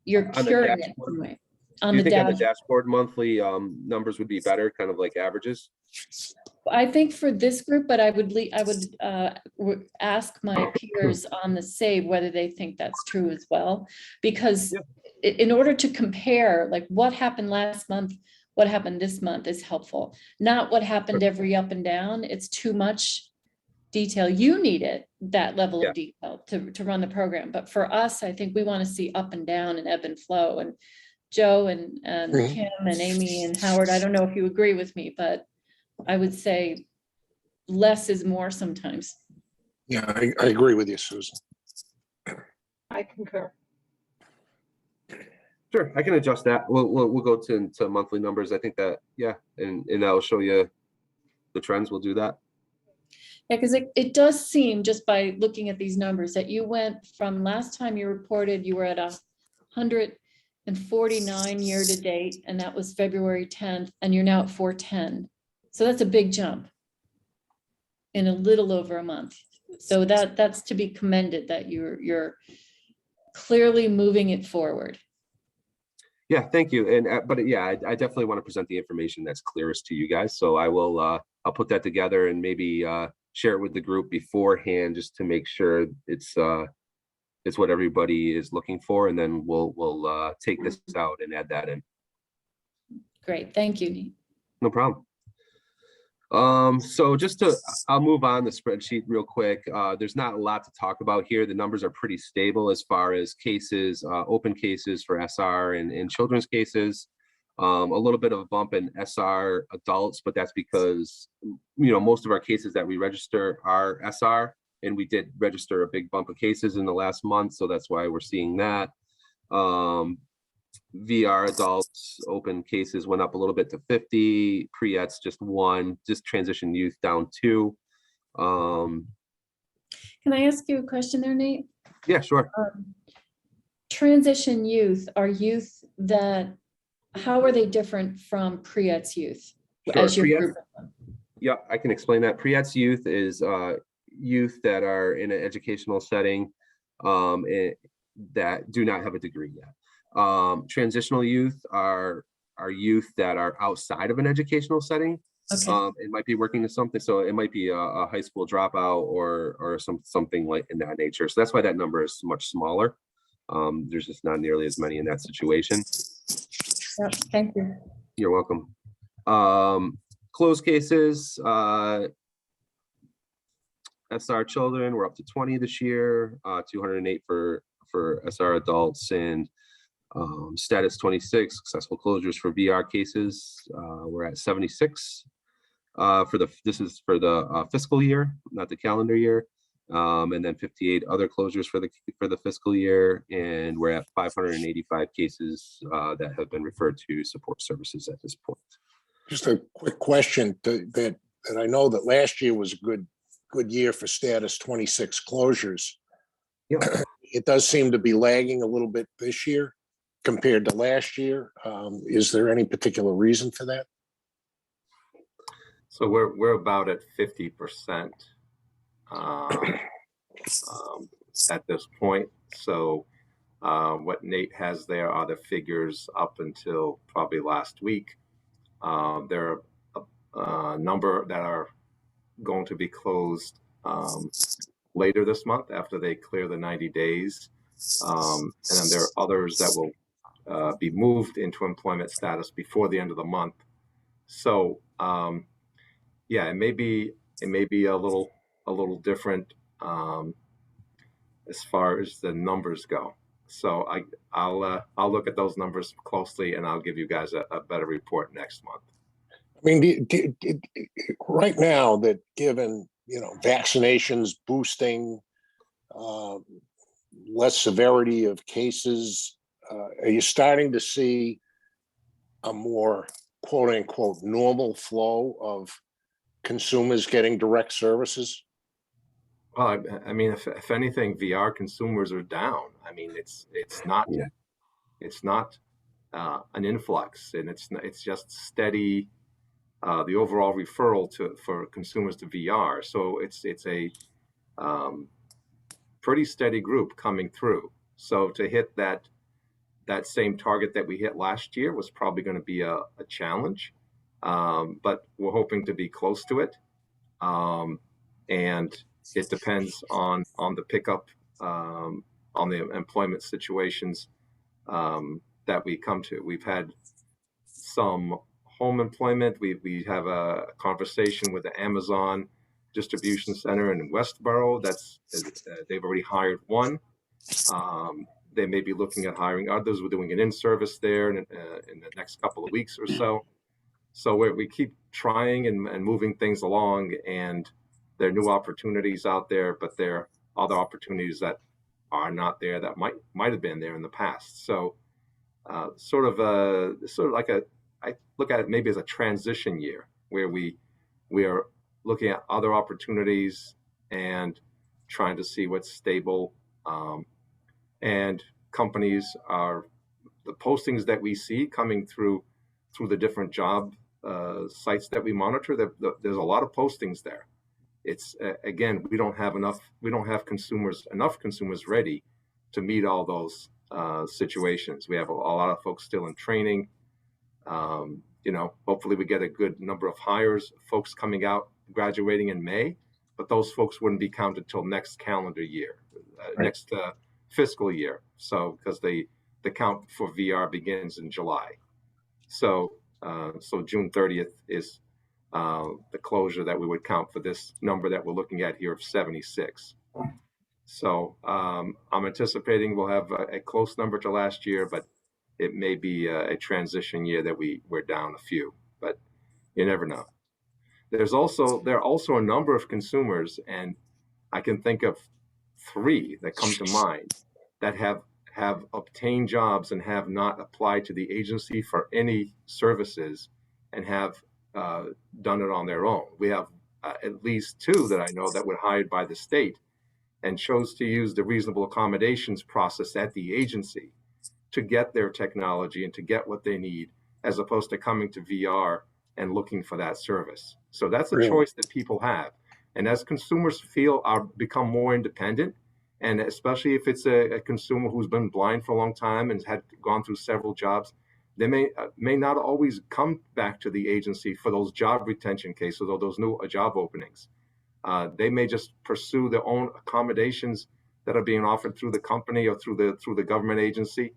you're curing it anyway. Do you think on the dashboard monthly numbers would be better, kind of like averages? I think for this group, but I would ask my peers on the SAB whether they think that's true as well, because in order to compare, like what happened last month, what happened this month is helpful. Not what happened every up and down. It's too much detail. You need it, that level of detail to run the program. But for us, I think we want to see up and down and ebb and flow. And Joe and Kim and Amy and Howard, I don't know if you agree with me, but I would say less is more sometimes. Yeah, I agree with you, Susan. I concur. Sure, I can adjust that. We'll go to monthly numbers. I think that, and that'll show you the trends. We'll do that. Yeah, because it does seem, just by looking at these numbers, that you went from last time you reported, you were at 149 year to date, and that was February 10th, and you're now at 410. So that's a big jump in a little over a month. So that's to be commended, that you're clearly moving it forward. Yeah, thank you. And I definitely want to present the information that's clearest to you guys. So I will I'll put that together and maybe share it with the group beforehand, just to make sure it's is what everybody is looking for, and then we'll take this out and add that in. Great, thank you, Nate. No problem. So I'll move on the spreadsheet real quick. There's not a lot to talk about here. The numbers are pretty stable as far as cases, open cases for SR and children's cases. A little bit of a bump in SR adults, but that's because, most of our cases that we register are SR, and we did register a big bump of cases in the last month. So that's why we're seeing that. VR adults open cases went up a little bit to 50, pre-ets just 1, just transition youth down 2. Can I ask you a question there, Nate? Yeah, sure. Transition youth are youth that, how are they different from pre-ets youth? Sure. As your group? Yeah, I can explain that. Pre-ets youth is youth that are in an educational setting that do not have a degree yet. Transitional youth are youth that are outside of an educational setting. Okay. It might be working to something, so it might be a high school dropout or something like in that nature. So that's why that number is much smaller. There's just not nearly as many in that situation. Yep, thank you. You're welcome. Closed cases, SR children, we're up to 20 this year, 208 for SR adults, and status 26 successful closures for VR cases. We're at 76 this is for the fiscal year, not the calendar year, and then 58 other closures for the fiscal year, and we're at 585 cases that have been referred to support services at this point. Just a quick question that I know that last year was a good year for status 26 closures. Yeah. It does seem to be lagging a little bit this year compared to last year. Is there any particular reason for that? So we're about at 50% at this point. So what Nate has there are the figures up until probably last week. There are a number that are going to be closed later this month after they clear the 90 days. And then there are others that will be moved into employment status before the end of the month. So yeah, it may be a little different as far as the numbers go. So I'll look at those numbers closely, and I'll give you guys a better report next month. I mean, right now, that given vaccinations boosting, less severity of cases, are you starting to see a more quote unquote normal flow of consumers getting direct services? Well, I mean, if anything, VR consumers are down. I mean, it's not an influx, and it's just steady. The overall referral for consumers to VR. So it's a pretty steady group coming through. So to hit that same target that we hit last year was probably going to be a challenge, but we're hoping to be close to it. And it depends on the pickup, on the employment situations that we come to. We've had some home employment. We have a conversation with the Amazon distribution center in Westboro. They've already hired one. They may be looking at hiring others. We're doing an in-service there in the next couple of weeks or so. So we keep trying and moving things along, and there are new opportunities out there, but there are other opportunities that are not there that might have been there in the past. So sort of like I look at it maybe as a transition year where we are looking at other opportunities and trying to see what's stable. And companies are the postings that we see coming through the different job sites that we monitor. There's a lot of postings there. It's again, we don't have enough consumers ready to meet all those situations. We have a lot of folks still in training. Hopefully we get a good number of hires, folks coming out, graduating in May, but those folks wouldn't be counted till next calendar year, right. Next fiscal year. So because the count for VR begins in July. So June 30th is the closure that we would count for this number that we're looking at here of 76. So I'm anticipating we'll have a close number to last year, but it may be a transition year that we're down a few, but you never know. There are also a number of consumers, and I can think of 3 that come to mind that have obtained jobs and have not applied to the agency for any services and have done it on their own. We have at least 2 that I know that were hired by the state and chose to use the reasonable accommodations process at the agency to get their technology and to get what they need, as opposed to coming to VR and looking for that service. So that's a choice that people have. And as consumers become more independent, and especially if it's a consumer who's been blind for a long time and had gone through several jobs, they may not always come back to the agency for those job retention cases or those new job openings. They may just pursue their own accommodations that are being offered through the company or through the government agency.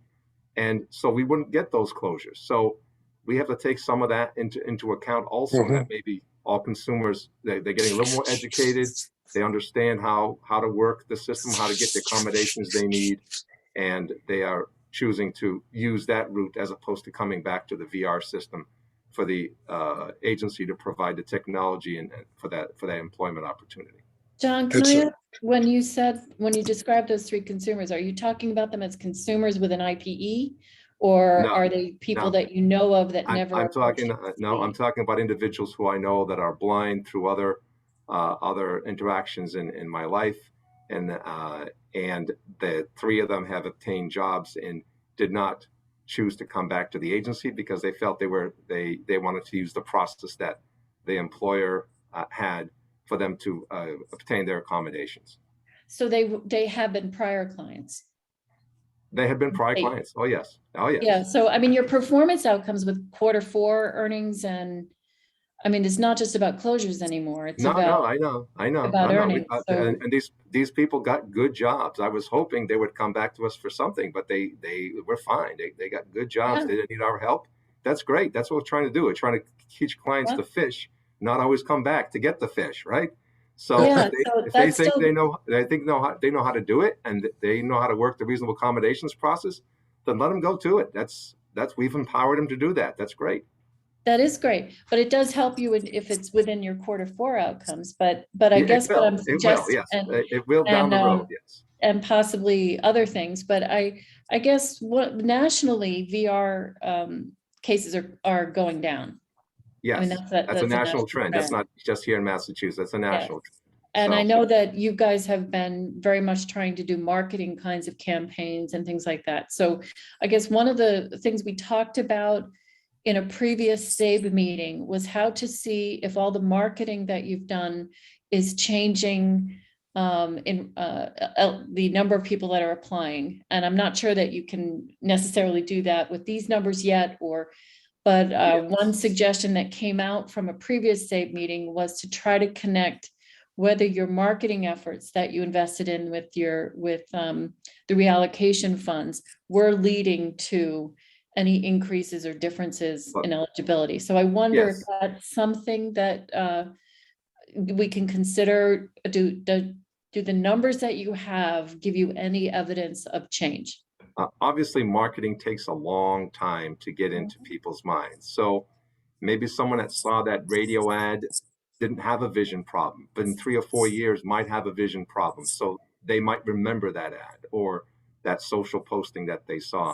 And so we wouldn't get those closures. So we have to take some of that into account also, that maybe all consumers, they're getting a little more educated. They understand how to work the system, how to get the accommodations they need, and they are choosing to use that route as opposed to coming back to the VR system for the agency to provide the technology and for that employment opportunity. John, can I ask, when you describe those 3 consumers, are you talking about them as consumers with an IPE, or No, are they people no. that you know of that never? I'm talking about individuals who I know that are blind through other interactions in my life, and the 3 of them have obtained jobs and did not choose to come back to the agency because they felt they wanted to use the process that the employer had for them to obtain their accommodations. So they have been prior clients. They have been prior clients. Oh yes. Yeah. So I mean, your performance outcomes with Q4 earnings, and I mean, it's not just about closures anymore. It's about I know. about earnings. And these people got good jobs. I was hoping they would come back to us for something, but they were fine. They got good jobs. Yeah. They didn't need our help. That's great. That's what we're trying to do. We're trying to teach clients to fish, not always come back to get the fish, right? So if they think they know how to do it, and they know how to work the reasonable accommodations process, then let them go to it. We've empowered them to do that. That's great. That is great, but it does help you if it's within your Q4 outcomes. But I guess what I'm suggesting, it will down the road, yes, and possibly other things. But I guess what nationally VR cases are going down. Yes, I mean, that's a national trend. That's not just here in Massachusetts. That's a national trend. And I know that you guys have been very much trying to do marketing kinds of campaigns and things like that. So I guess one of the things we talked about in a previous SAB meeting was how to see if all the marketing that you've done is changing in the number of people that are applying. And I'm not sure that you can necessarily do that with these numbers yet, but one suggestion that came out from a previous SAB meeting was to try to connect whether your marketing efforts that you invested in with the reallocation funds were leading to any increases or differences in eligibility. So I wonder if that's something that we can consider. Do the numbers that you have give you any evidence of change? Obviously, marketing takes a long time to get into people's minds. So maybe someone that saw that radio ad didn't have a vision problem, but in 3 or 4 years might have a vision problem. So they might remember that ad or that social posting that they saw.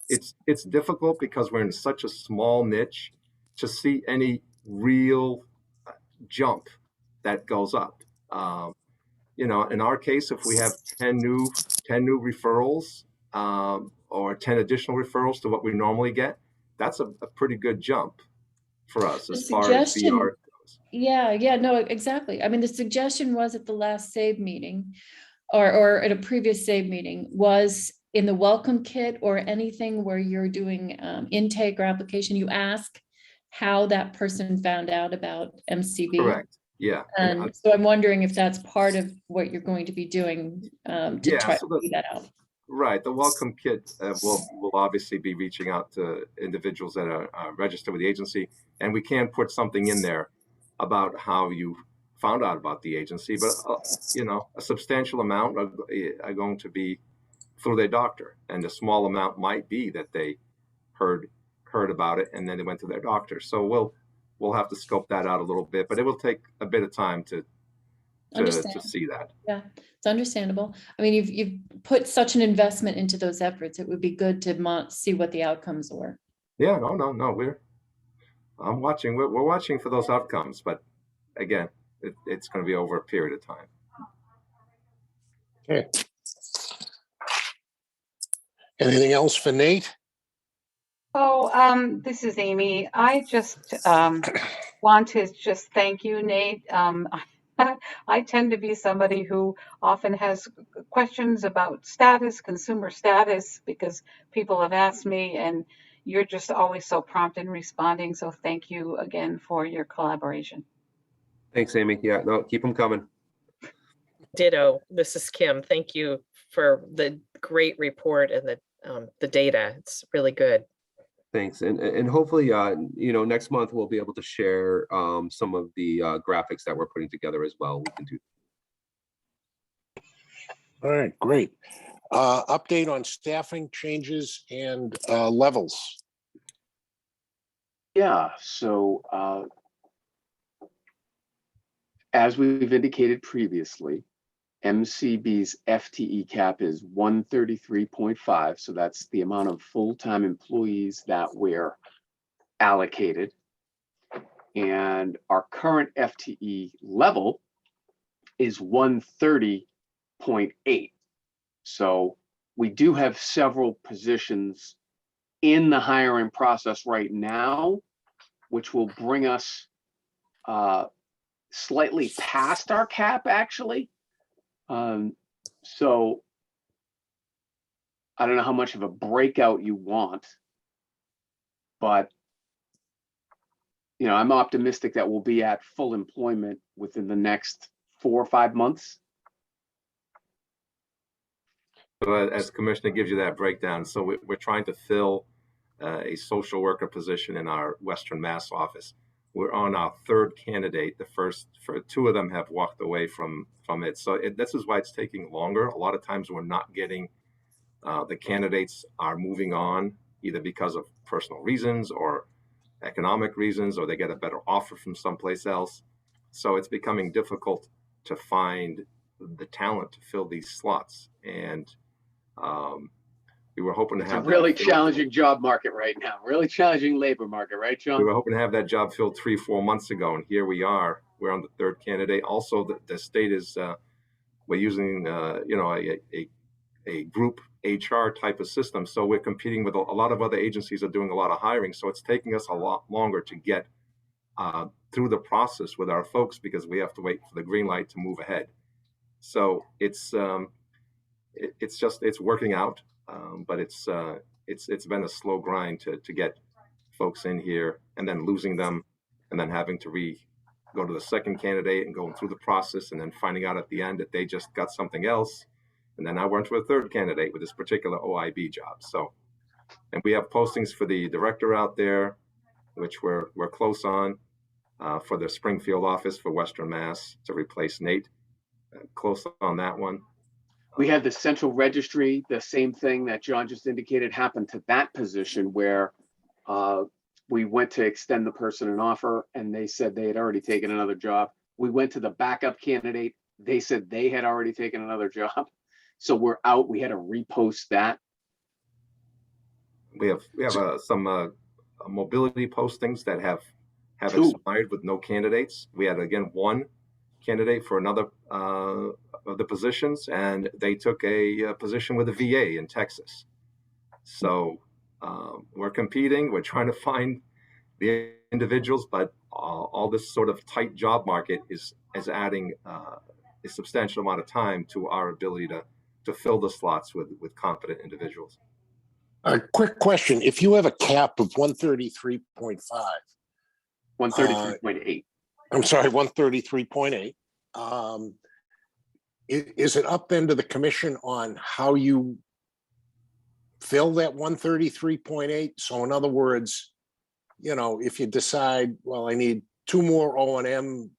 It's difficult because we're in such a small niche to see any real jump that goes up. In our case, if we have 10 new referrals or 10 additional referrals to what we normally get, that's a pretty good jump for us as far as VR goes. Yeah, no, exactly. I mean, the suggestion was at the last SAB meeting or at a previous SAB meeting was in the welcome kit or anything where you're doing intake or application, you ask how that person found out about MCB. Correct. Yeah. And so I'm wondering if that's part of what you're going to be doing to try to figure that out. Right, the welcome kit will obviously be reaching out to individuals that are registered with the agency, and we can put something in there about how you found out about the agency, but a substantial amount are going to be through their doctor, and a small amount might be that they heard about it and then they went to their doctor. So we'll have to scope that out a little bit, but it will take a bit of time to Understand. see that. Yeah, it's understandable. I mean, you've put such an investment into those efforts. It would be good to see what the outcomes were. Yeah, no, I'm watching. We're watching for those outcomes, but again, it's going to be over a period of time. Okay. Anything else for Nate? Oh, this is Amy. I just want to just thank you, Nate. I tend to be somebody who often has questions about status, consumer status, because people have asked me, and you're just always so prompt in responding. So thank you again for your collaboration. Thanks, Amy. Yeah, no, keep them coming. Ditto. This is Kim. Thank you for the great report and the data. It's really good. Thanks. And hopefully, next month we'll be able to share some of the graphics that we're putting together as well. We can do. All right, great. Update on staffing changes and levels. Yeah, so as we've indicated previously, MCB's FTE cap is 133.5. So that's the amount of full-time employees that we're allocated. And our current FTE level is 130.8. So we do have several positions in the hiring process right now, which will bring us slightly past our cap, actually. So I don't know how much of a breakout you want, but I'm optimistic that we'll be at full employment within the next 4 or 5 months. So as Commissioner gives you that breakdown, so we're trying to fill a social worker position in our Western Mass office. We're on our third candidate. The first, for 2 of them have walked away from it. So this is why it's taking longer. A lot of times we're not getting, the candidates are moving on either because of personal reasons or economic reasons, or they get a better offer from someplace else. So it's becoming difficult to find the talent to fill these slots. And we were hoping to It's have a really challenging job market right now, really challenging labor market, right, John? We were hoping to have that job filled 3-4 months ago, and here we are. We're on the third candidate. Also, the state is we're using a group HR type of system, so we're competing with a lot of other agencies are doing a lot of hiring. So it's taking us a lot longer to get through the process with our folks because we have to wait for the green light to move ahead. So it's working out. But it's been a slow grind to get folks in here and then losing them and then having to go to the second candidate and going through the process and then finding out at the end that they just got something else. And then I went to a third candidate with this particular OIB job. So, and we have postings for the director out there, which we're close on, for the Springfield office for Western Mass to replace Nate. Close on that one. We had the central registry, the same thing that John just indicated happened to that position where we went to extend the person an offer and they said they had already taken another job. We went to the backup candidate. They said they had already taken another job. So we're out. We had to repost that. We have some mobility postings that have 2 expired with no candidates. We had, again, 1 candidate for another of the positions, and they took a position with the VA in Texas. So we're competing. We're trying to find the individuals, but all this sort of tight job market is adding a substantial amount of time to our ability to fill the slots with competent individuals. A quick question. If you have a cap of 133.5. 133.8. I'm sorry, 133.8. Is it up then to the commission on how you fill that 133.8. So in other words, you know, if you decide, well, I need 2 more O&M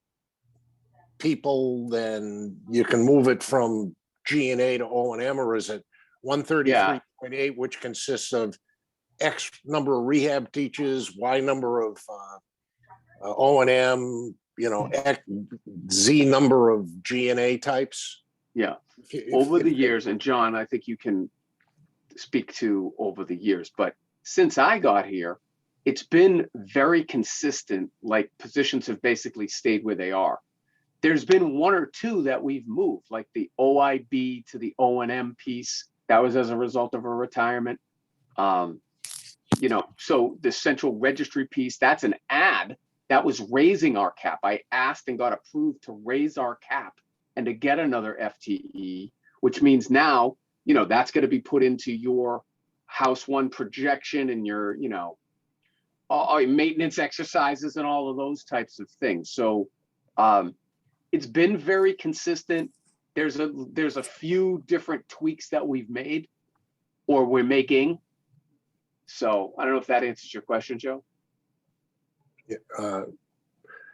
people, then you can move it from G&A to O&M, or is it 133.8, which consists of X number of rehab teachers, Y number of O&M, you know, X, Z number of G&A types? Yeah. If- Over if- the years, and John, I think you can speak to over the years, but since I got here, it's been very consistent. Like positions have basically stayed where they are. There's been 1 or 2 that we've moved, like the OIB to the O&M piece. That was as a result of a retirement. You know, so the central registry piece, that's an ad that was raising our cap. I asked and got approved to raise our cap and to get another FTE, which means now, you know, that's going to be put into your house one projection and your, you know, all your maintenance exercises and all of those types of things. So it's been very consistent. There's a few different tweaks that we've made or we're making. So I don't know if that answers your question, Joe.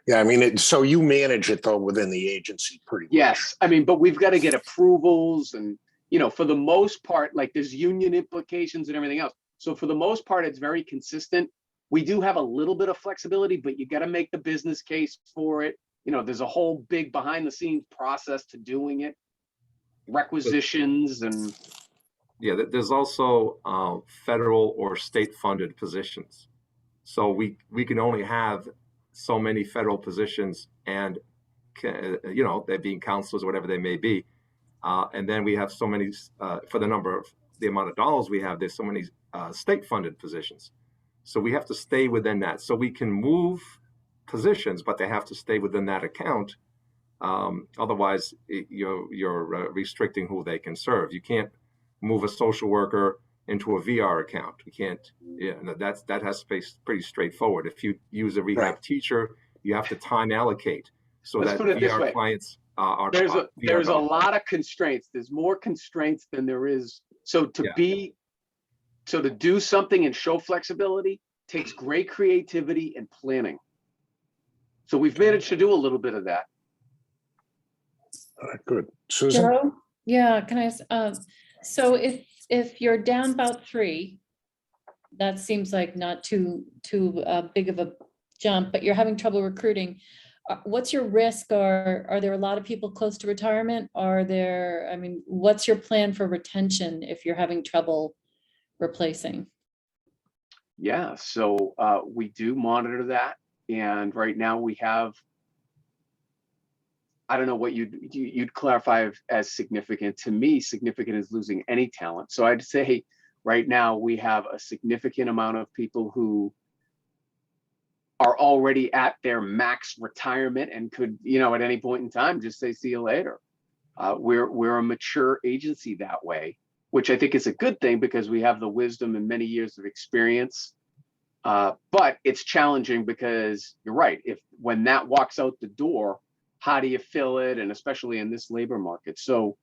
Yeah, I mean, so you manage it though within the agency pretty much. Yes, I mean, but we've got to get approvals and, you know, for the most part, like there's union implications and everything else. So for the most part, it's very consistent. We do have a little bit of flexibility, but you got to make the business case for it. You know, there's a whole big behind the scenes process to doing it, requisitions and. Yeah, there's also federal or state funded positions. So we can only have so many federal positions and, you know, they being counselors or whatever they may be. And then we have so many, for the amount of dollars we have, there's so many state funded positions. So we have to stay within that. So we can move positions, but they have to stay within that account. Otherwise, you're restricting who they can serve. You can't move a social worker into a VR account. We can't. Yeah, that has to be pretty straightforward. If you use a rehab teacher, you have to time allocate so Let's that put it this VR way. clients are. There's a lot of constraints. There's more constraints than there is. So to do something and show flexibility takes great creativity and planning. So we've managed to do a little bit of that. Good. Susan? Joe? Yeah, can I, so if you're down about 3, that seems like not too big of a jump, but you're having trouble recruiting. What's your risk? Are there a lot of people close to retirement? I mean, what's your plan for retention if you're having trouble replacing? Yeah, so we do monitor that. And right now we have, I don't know what you'd clarify as significant. To me, significant is losing any talent. So I'd say right now we have a significant amount of people who are already at their max retirement and could, you know, at any point in time, just say, see you later. We're a mature agency that way, which I think is a good thing because we have the wisdom and many years of experience. But it's challenging because you're right. When that walks out the door, how do you fill it? And especially in this labor market. So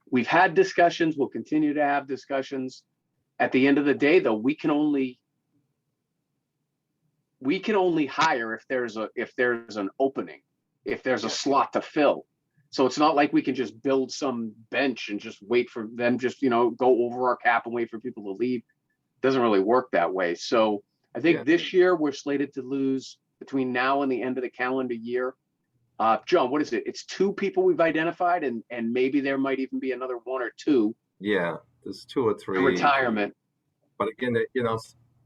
we've had discussions, we'll continue to have discussions. At the end of the day, though, we can only hire if there's an opening, if there's a slot to fill. So it's not like we can just build some bench and just wait for them, just, you know, go over our cap and wait for people to leave. It doesn't really work that way. So I think this year we're slated to lose between now and the end of the calendar year. John, what is it? It's 2 people we've identified, and maybe there might even be another 1 or 2. Yeah, there's 2 or 3. Retirement. But again, you know,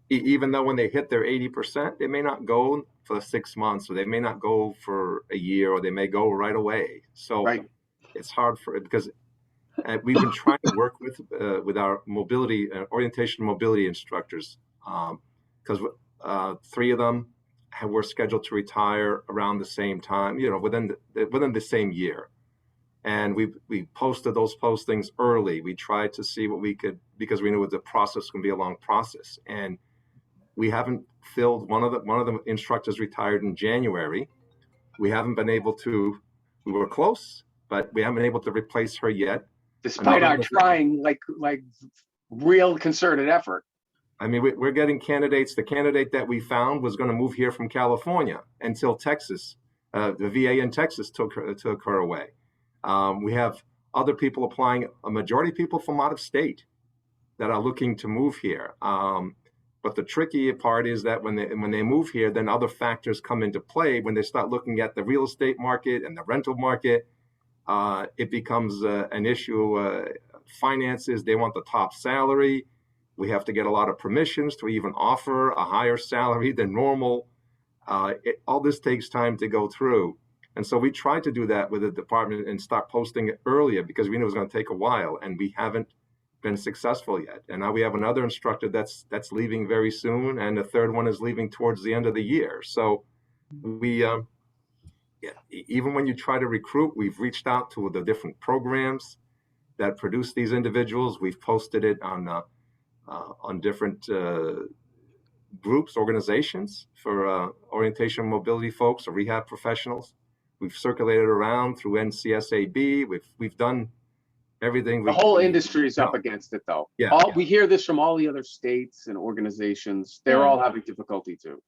even though when they hit their 80%, they may not go for 6 months, or they may not go for a year, or they may go right away. So it's hard because we've been trying to work with our mobility, orientation mobility instructors, because 3 of them were scheduled to retire around the same time, you know, within the same year. And we posted those postings early. We tried to see what we could, because we knew the process was going to be a long process. And we haven't filled one of the instructors retired in January. We haven't been able to. We were close, but we haven't been able to replace her yet. Despite our trying like real concerted effort. I mean, we're getting candidates. The candidate that we found was going to move here from California until Texas. The VA in Texas took her away. We have other people applying, a majority of people from out of state that are looking to move here. But the tricky part is that when they move here, then other factors come into play. When they start looking at the real estate market and the rental market, it becomes an issue. Finances, they want the top salary. We have to get a lot of permissions to even offer a higher salary than normal. All this takes time to go through. And so we tried to do that with the department and start posting it earlier because we knew it was going to take a while, and we haven't been successful yet. And now we have another instructor that's leaving very soon, and the third one is leaving towards the end of the year. So we, even when you try to recruit, we've reached out to the different programs that produce these individuals. We've posted it on different groups, organizations for orientation mobility folks or rehab professionals. We've circulated around through NCSAB. We've done everything. The whole industry is up against it, though. Yeah. We hear this from all the other states and organizations. They're all having difficulty too.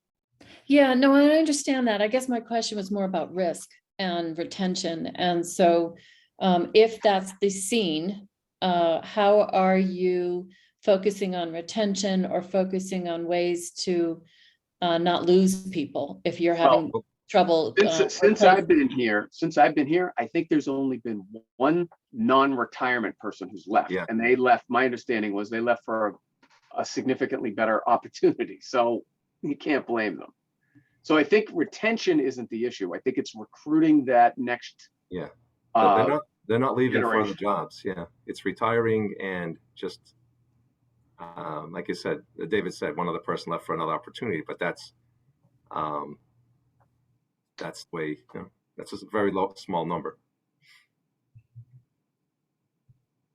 Yeah, no, I understand that. I guess my question was more about risk and retention. And so if that's the scene, how are you focusing on retention or focusing on ways to not lose people if you're having trouble? Since I've been here, I think there's only been one non-retirement person who's left. Yeah. And they left, my understanding was they left for a significantly better opportunity. So you can't blame them. So I think retention isn't the issue. I think it's recruiting that next. Yeah. They're not leaving for other generation. jobs. Yeah. It's retiring and just, like you said, David said, one other person left for another opportunity, but that's the way, that's just a very small number.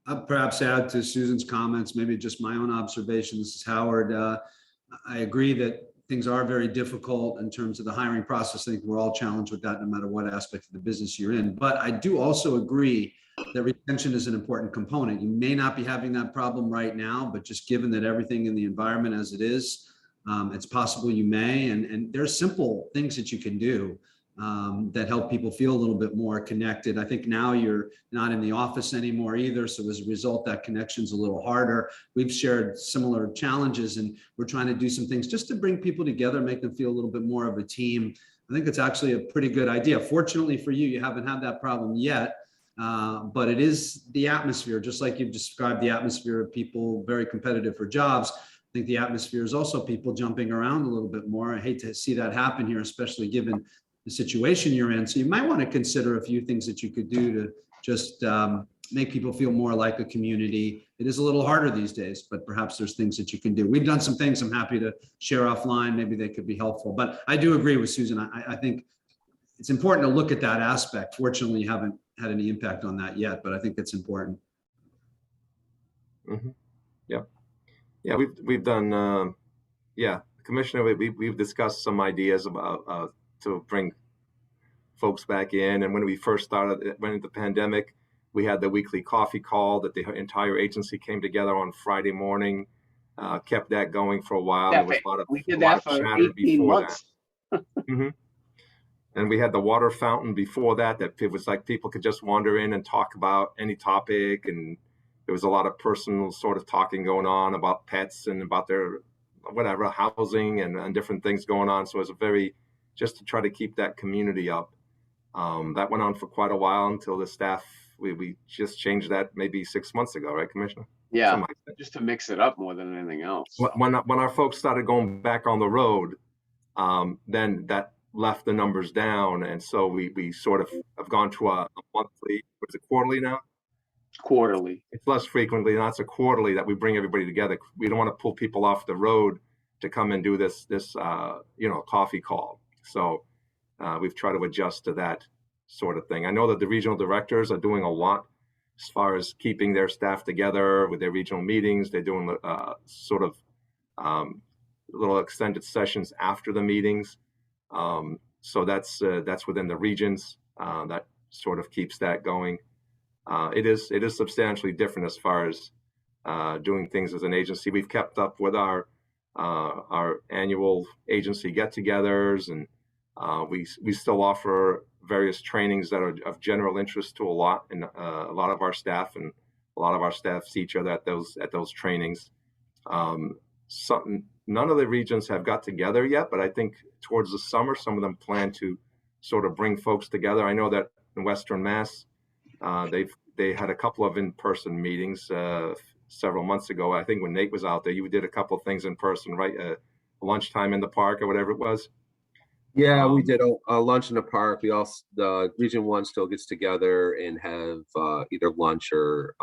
I'll perhaps add to Susan's comments, maybe just my own observation. This is Howard. I agree that things are very difficult in terms of the hiring process. I think we're all challenged with that no matter what aspect of the business you're in. But I do also agree that retention is an important component. You may not be having that problem right now, but just given that everything in the environment as it is, it's possible you may. And there's simple things that you can do that help people feel a little bit more connected. I think now you're not in the office anymore either. So as a result, that connection's a little harder. We've shared similar challenges and we're trying to do some things just to bring people together, make them feel a little bit more of a team. I think it's actually a pretty good idea. Fortunately for you, you haven't had that problem yet, but it is the atmosphere, just like you've described the atmosphere of people very competitive for jobs. I think the atmosphere is also people jumping around a little bit more. I hate to see that happen here, especially given the situation you're in. So you might want to consider a few things that you could do to just make people feel more like a community. It is a little harder these days, but perhaps there's things that you can do. We've done some things I'm happy to share offline. Maybe they could be helpful, but I do agree with Susan. I think it's important to look at that aspect. Fortunately, you haven't had any impact on that yet, but I think it's important. Mm-hmm. Yeah, we've done, Commissioner, we've discussed some ideas about to bring folks back in. And when we first started, went into the pandemic, we had the weekly coffee call that the entire agency came together on Friday morning, kept that going for a while. There was a lot of, we did that for 18 months. Mm-hmm. And we had the water fountain before that it was like people could just wander in and talk about any topic. And there was a lot of personal sort of talking going on about pets and about their, whatever, housing and different things going on. So it was just to try to keep that community up. That went on for quite a while until the staff, we just changed that maybe 6 months ago, right, Commissioner? Yeah, like just to mix it up more than anything else. When our folks started going back on the road, then that left the numbers down. And so we sort of have gone to a monthly, what's it, quarterly now? Quarterly. It's less frequently, and that's a quarterly that we bring everybody together. We don't want to pull people off the road to come and do this coffee call. So we've tried to adjust to that sort of thing. I know that the regional directors are doing a lot as far as keeping their staff together with their regional meetings. They're doing little extended sessions after the meetings. So that's within the regions. That sort of keeps that going. It is substantially different as far as doing things as an agency. We've kept up with our annual agency get-togethers, and we still offer various trainings that are of general interest to a lot of our staff, and a lot of our staff see each other at those trainings. None of the regions have got together yet, but I think towards the summer, some of them plan to sort of bring folks together. I know that in Western Mass, they had a couple of in-person meetings several months ago. I think when Nate was out there, you did a couple of things in person, right? Lunchtime in the park or whatever it was. Yeah, we did a lunch in the park. We also, the Region 1 still gets together and have either lunch or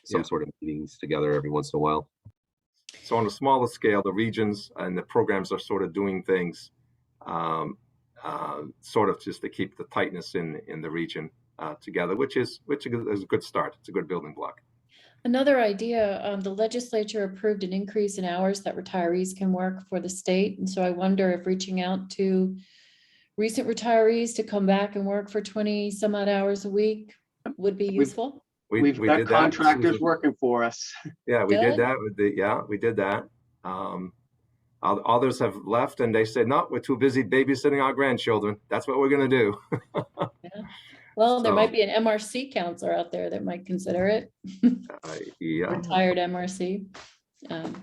some sort of meetings together every once in a while. So on a smaller scale, the regions and the programs are sort of doing things sort of just to keep the tightness in the region together, which is a good start. It's a good building block. Another idea, the legislature approved an increase in hours that retirees can work for the state. And so I wonder if reaching out to recent retirees to come back and work for 20 some odd hours a week would be useful. We've got contractors working for us. Yeah, we did that. We did that. Others have left and they said, no, we're too busy babysitting our grandchildren. That's what we're going to do. Yeah. Well, there might be an MRC counselor out there that might consider it. Retired MRC. But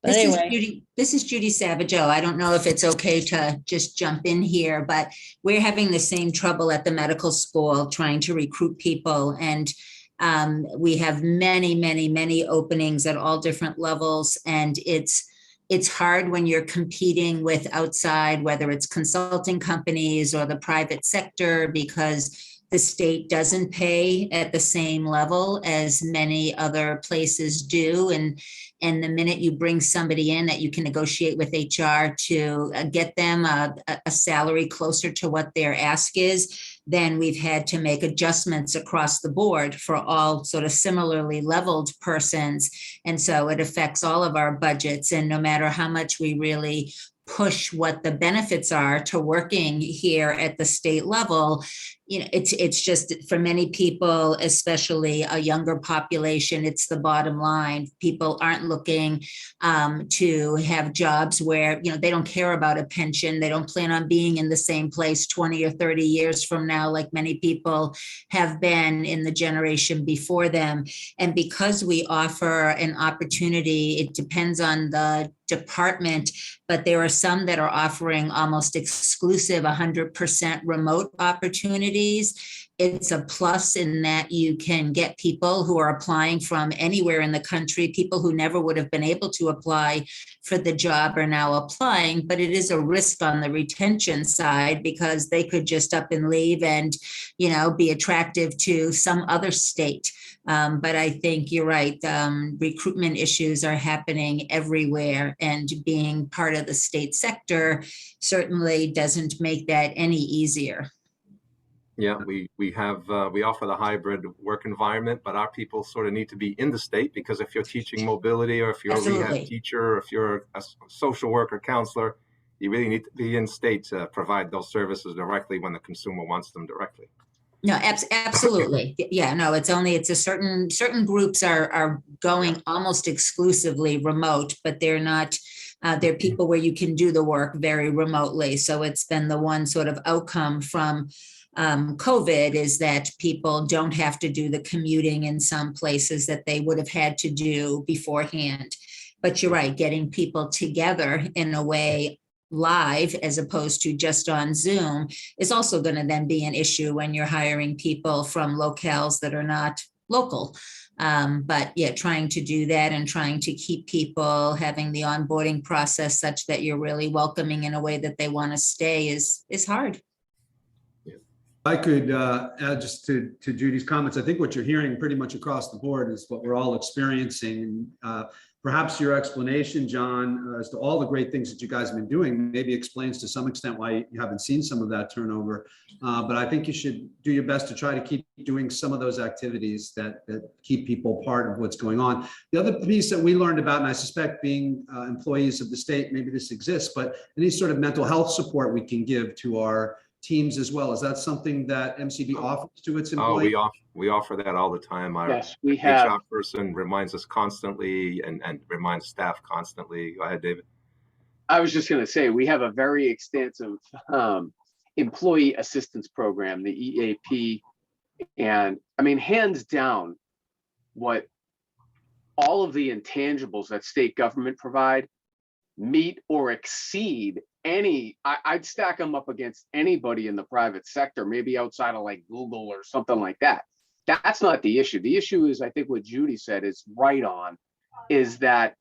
anyway. This is Judy Savageau. I don't know if it's okay to just jump in here, but we're having the same trouble at the medical school trying to recruit people. And we have many openings at all different levels. And it's hard when you're competing with outside, whether it's consulting companies or the private sector, because the state doesn't pay at the same level as many other places do. And the minute you bring somebody in that you can negotiate with HR to get them a salary closer to what their ask is, then we've had to make adjustments across the board for all sort of similarly leveled persons. And so it affects all of our budgets. And no matter how much we really push what the benefits are to working here at the state level, you know, it's just for many people, especially a younger population, it's the bottom line. People aren't looking to have jobs where, you know, they don't care about a pension. They don't plan on being in the same place 20 or 30 years from now, like many people have been in the generation before them. And because we offer an opportunity, it depends on the department, but there are some that are offering almost exclusive 100% remote opportunities. It's a plus in that you can get people who are applying from anywhere in the country. People who never would have been able to apply for the job are now applying, but it is a risk on the retention side because they could just up and leave and, you know, be attractive to some other state. But I think you're right. Recruitment issues are happening everywhere, and being part of the state sector certainly doesn't make that any easier. Yeah, we offer the hybrid work environment, but our people sort of need to be in the state, because if you're teaching mobility, or if you're a rehab teacher, or if you're a social worker, counselor, you really need to be in state to provide those services directly when the consumer wants them directly. No, absolutely. Yeah, no, it's a certain groups are going almost exclusively remote, but they're not, they're people where you can do the work very remotely. So it's been the one sort of outcome from COVID is that people don't have to do the commuting in some places that they would have had to do beforehand. But you're right, getting people together in a way live as opposed to just on Zoom is also going to then be an issue when you're hiring people from locales that are not local. But yeah, trying to do that and trying to keep people having the onboarding process such that you're really welcoming in a way that they want to stay is hard. I could add just to Judy's comments. I think what you're hearing pretty much across the board is what we're all experiencing. Perhaps your explanation, John, as to all the great things that you guys have been doing maybe explains to some extent why you haven't seen some of that turnover. But I think you should do your best to try to keep doing some of those activities that keep people part of what's going on. The other piece that we learned about, and I suspect being employees of the state, maybe this exists, but any sort of mental health support we can give to our teams as well. Is that something that MCB offers to its Oh, employees? we offer that all the time. Our Yes, we have. HR person reminds us constantly and reminds staff constantly. Go ahead, David. I was just going to say, we have a very extensive employee assistance program, the EAP. And I mean, hands down, what all of the intangibles that state government provide meet or exceed any, I'd stack them up against anybody in the private sector, maybe outside of like Google or something like that. That's not the issue. The issue is, I think what Judy said is right on, is that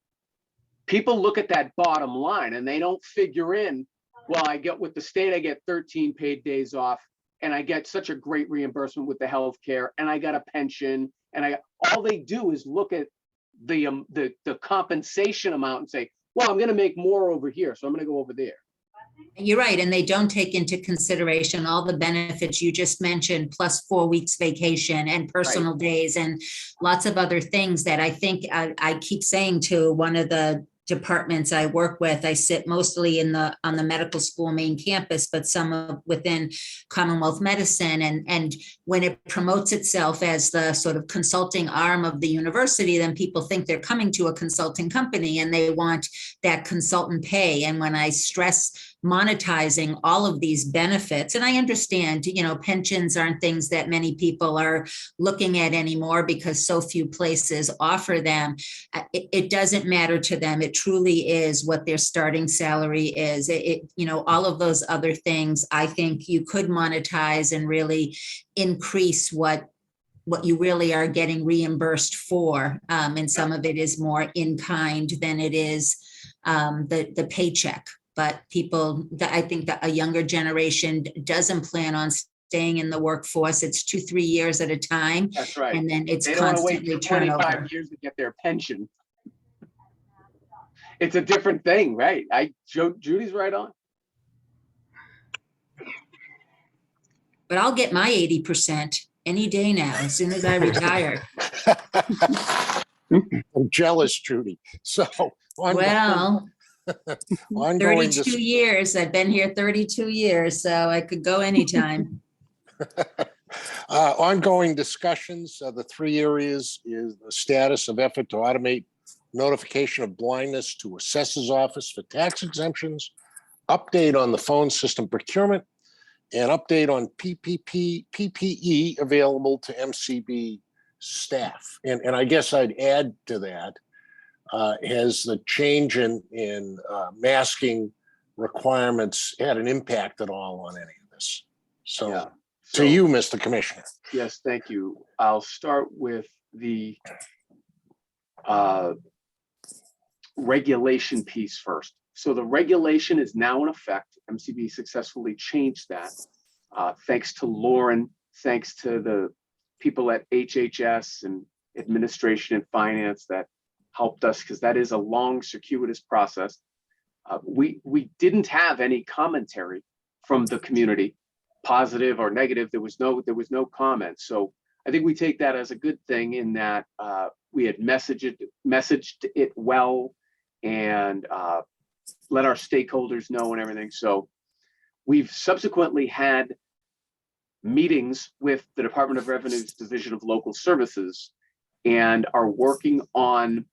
people look at that bottom line and they don't figure in, well, I get with the state, I get 13 paid days off, and I get such a great reimbursement with the health care, and I got a pension, and all they do is look at the compensation amount and say, well, I'm going to make more over here, so I'm going to go over there. You're right, and they don't take into consideration all the benefits you just mentioned, plus 4 weeks vacation and personal days and lots of other things that I think I keep saying to one of the departments I work with. I sit mostly on the medical school main campus, but some within Commonwealth Medicine. And when it promotes itself as the sort of consulting arm of the university, then people think they're coming to a consulting company and they want that consultant pay. And when I stress monetizing all of these benefits, and I understand, pensions aren't things that many people are looking at anymore because so few places offer them. It doesn't matter to them. It truly is what their starting salary is. All of those other things, I think you could monetize and really increase what you really are getting reimbursed for. And some of it is more in kind than it is the paycheck. But I think that a younger generation doesn't plan on staying in the workforce. It's 2-3 years at a time. That's right. And then it's They don't want to constantly wait 25 turnover. years to get their pension. It's a different thing, right? Judy's right on. But I'll get my 80% any day now, as soon as I retire. I'm jealous, Judy. So Well, ongoing 32 years. I've been here 32 years, so I could go anytime. ongoing discussions. The 3 areas is the status of effort to automate notification of blindness to assessor's office for tax exemptions, update on the phone system procurement, and update on PPE available to MCB staff. And I guess I'd add to that, has the change in masking requirements had an impact at all on any of this? So, Yeah. to you, Mr. Commissioner. Yes, thank you. I'll start with the regulation piece first. So the regulation is now in effect. MCB successfully changed that. Thanks to Lauren, thanks to the people at HHS and administration and finance that helped us, because that is a long, circuitous process. We didn't have any commentary from the community, positive or negative. There was no comment. So I think we take that as a good thing, in that we had messaged it well and let our stakeholders know and everything. So we've subsequently had meetings with the Department of Revenue's Division of Local Services and are working on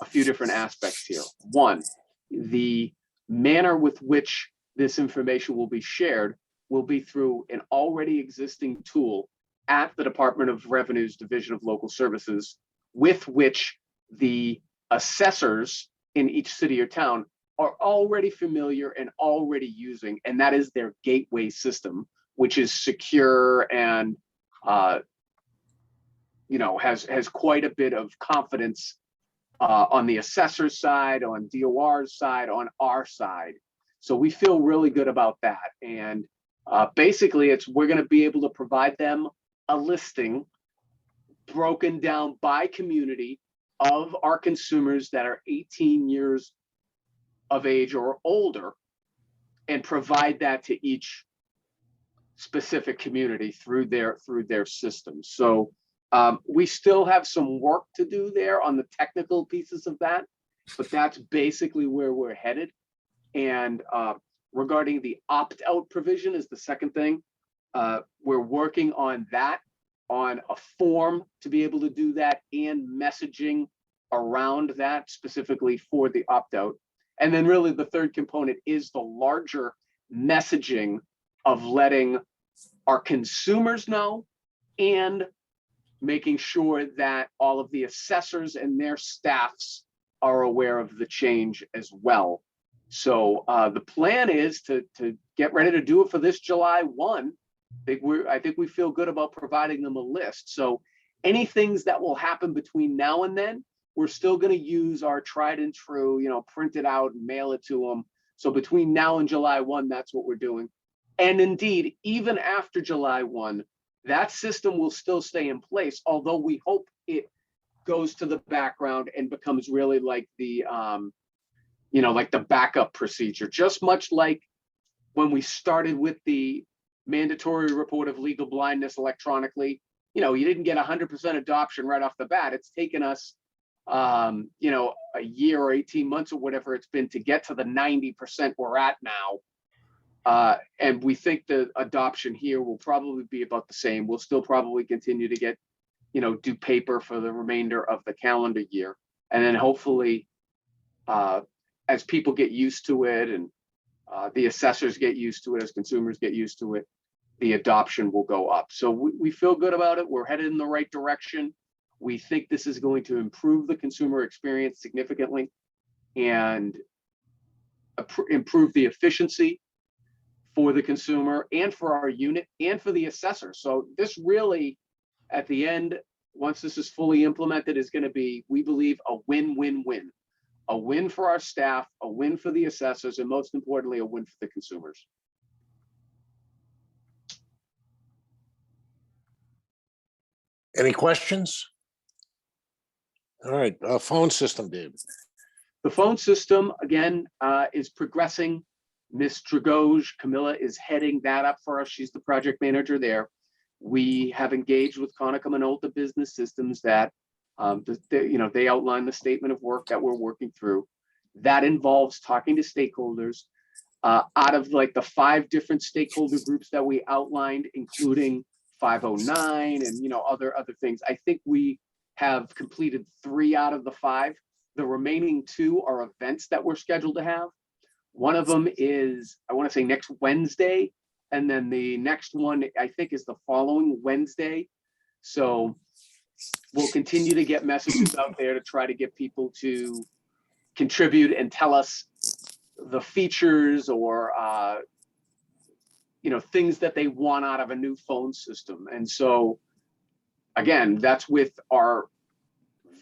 a few different aspects here. One, the manner with which this information will be shared will be through an already existing tool at the Department of Revenue's Division of Local Services, with which the assessors in each city or town are already familiar and already using, and that is their gateway system, which is secure and has quite a bit of confidence on the assessor's side, on DOR's side, on our side. So we feel really good about that. And basically, we're going to be able to provide them a listing broken down by community of our consumers that are 18 years of age or older, and provide that to each specific community through their system. So we still have some work to do there on the technical pieces of that, but that's basically where we're headed. And regarding the opt-out provision is the second thing. We're working on that, on a form to be able to do that and messaging around that specifically for the opt-out. And then really the third component is the larger messaging of letting our consumers know and making sure that all of the assessors and their staffs are aware of the change as well. So the plan is to get ready to do it for this July 1. I think we feel good about providing them a list. So any things that will happen between now and then, we're still going to use our tried and true, print it out and mail it to them. So between now and July 1, that's what we're doing. And indeed, even after July 1, that system will still stay in place, although we hope it goes to the background and becomes really like the, like the backup procedure, just much like when we started with the mandatory report of legal blindness electronically. You didn't get 100% adoption right off the bat. It's taken us, a year or 18 months or whatever it's been to get to the 90% we're at now. And we think the adoption here will probably be about the same. We'll still probably continue to get, do paper for the remainder of the calendar year. And then hopefully, as people get used to it and the assessors get used to it, as consumers get used to it, the adoption will go up. So we feel good about it. We're headed in the right direction. We think this is going to improve the consumer experience significantly and improve the efficiency for the consumer and for our unit and for the assessor. So this really, at the end, once this is fully implemented, is going to be, we believe, a win-win-win. A win for our staff, a win for the assessors, and most importantly, a win for the consumers. Any questions? All right, phone system, David. The phone system, again, is progressing. Ms. Dragoge, Camilla, is heading that up for us. She's the project manager there. We have engaged with Konica Minolta Business Systems that they outline the statement of work that we're working through. That involves talking to stakeholders. Out of like the 5 different stakeholder groups that we outlined, including 509 and other things, I think we have completed 3 out of the 5. The remaining 2 are events that we're scheduled to have. One of them is, I want to say, next Wednesday, and then the next one I think is the following Wednesday. So we'll continue to get messages out there to try to get people to contribute and tell us the features or things that they want out of a new phone system. And so again, that's with our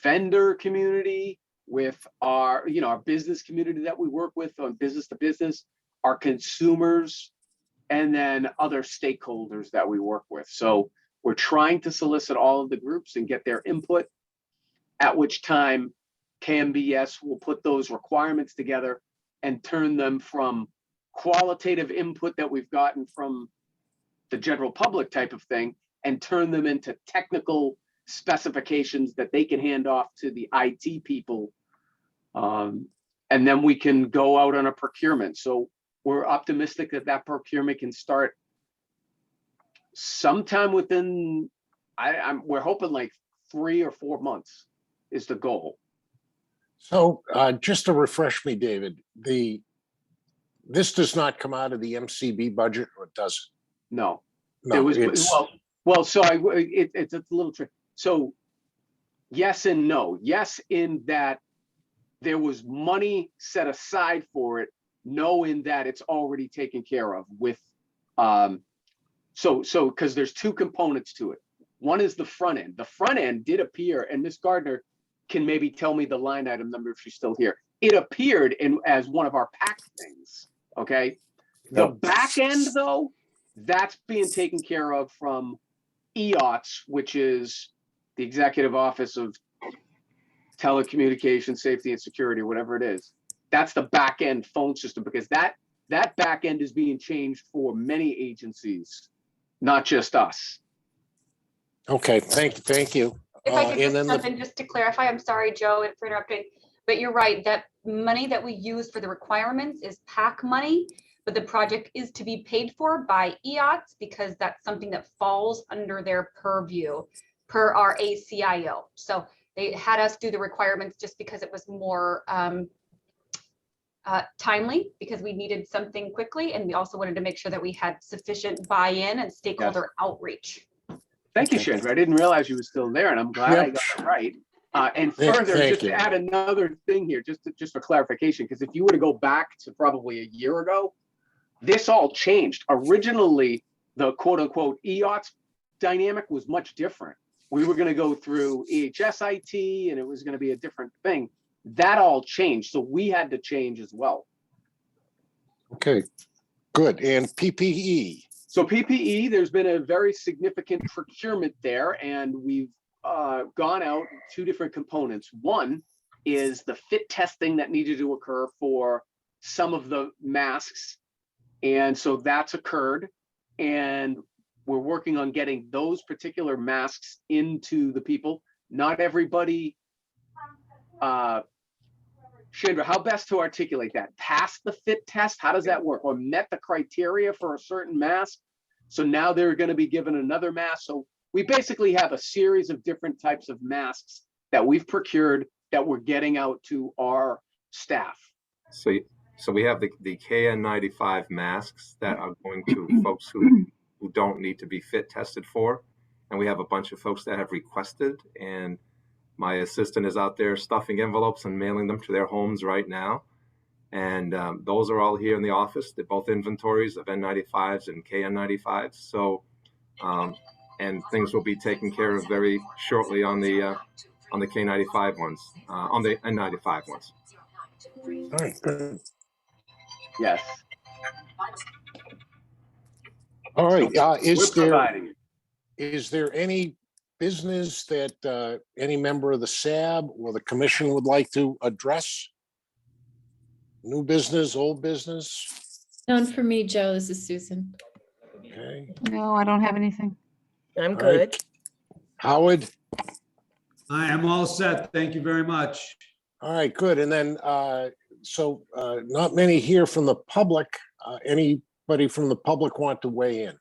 vendor community, with our our business community that we work with on business to business, our consumers, and then other stakeholders that we work with. So we're trying to solicit all of the groups and get their input, at which time KMBS will put those requirements together and turn them from qualitative input that we've gotten from the general public type of thing and turn them into technical specifications that they can hand off to the IT people. And then we can go out on a procurement. So we're optimistic that that procurement can start sometime within, we're hoping like 3 or 4 months is the goal. So just to refresh me, David, this does not come out of the MCB budget, or it does? No. No, it was it's, well. So it's a little trick. So yes and no. Yes, in that there was money set aside for it. No, in that it's already taken care of with. So because there's 2 components to it. One is the front end. The front end did appear, and Ms. Gardner can maybe tell me the line item number if she's still here. It appeared as one of our pack things. Okay. The back end, though, that's being taken care of from EOTS, which is the Executive Office of Telecommunications, Safety and Security, whatever it is. That's the back end phone system, because that back end is being changed for many agencies, not just us. okay, thank you. If I could and just then jump in just to clarify, I'm sorry, Joe, for interrupting, but you're right, that money that we use for the requirements is PAC money, but the project is to be paid for by EOTS because that's something that falls under their purview per our ACIO. So they had us do the requirements just because it was more timely, because we needed something quickly, and we also wanted to make sure that we had sufficient buy-in and stakeholder outreach. Thank you, Chandra. I didn't realize you were still there, and I'm glad I got it right. And further, Thank just you. to add another thing here, just for clarification, because if you were to go back to probably a year ago, this all changed. Originally, the quote unquote EOTS dynamic was much different. We were going to go through EHSIT, and it was going to be a different thing. That all changed. So we had to change as well. Okay, good. And PPE. So PPE, there's been a very significant procurement there, and we've gone out two different components. One is the fit testing that needed to occur for some of the masks. And so that's occurred. And we're working on getting those particular masks into the people. Not everybody, Chandra, how best to articulate that? Passed the fit test? How does that work? Or met the criteria for a certain mask? So now they're going to be given another mask. So we basically have a series of different types of masks that we've procured that we're getting out to our staff. So we have the KN95 masks that are going to folks who don't need to be fit tested for. And we have a bunch of folks that have requested, and my assistant is out there stuffing envelopes and mailing them to their homes right now. And those are all here in the office. They're both inventories of N95s and KN95s. So, and things will be taken care of very shortly on the K95 ones, on the N95 ones. All right, good. Yes. All right, We're providing it. is there any business that any member of the SAB or the commission would like to address? New business, old business? None for me, Joe. This is Susan. Okay. No, I don't have anything. I'm All good. right. Howard? I am all set. Thank you very much. All right, good. And then, so not many here from the public. Anybody from the public want to weigh in?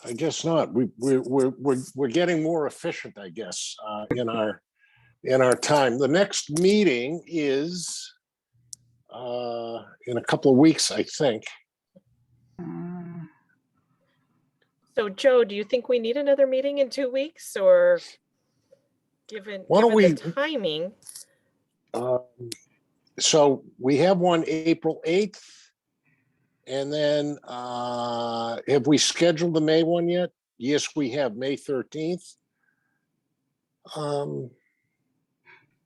I guess not. We're getting more efficient, I guess, in our time. The next meeting is in a couple of weeks, I think. So Joe, do you think we need another meeting in 2 weeks, or given Why don't the timing? So we have one April 8th. And then have we scheduled the May one yet? Yes, we have, May 13th.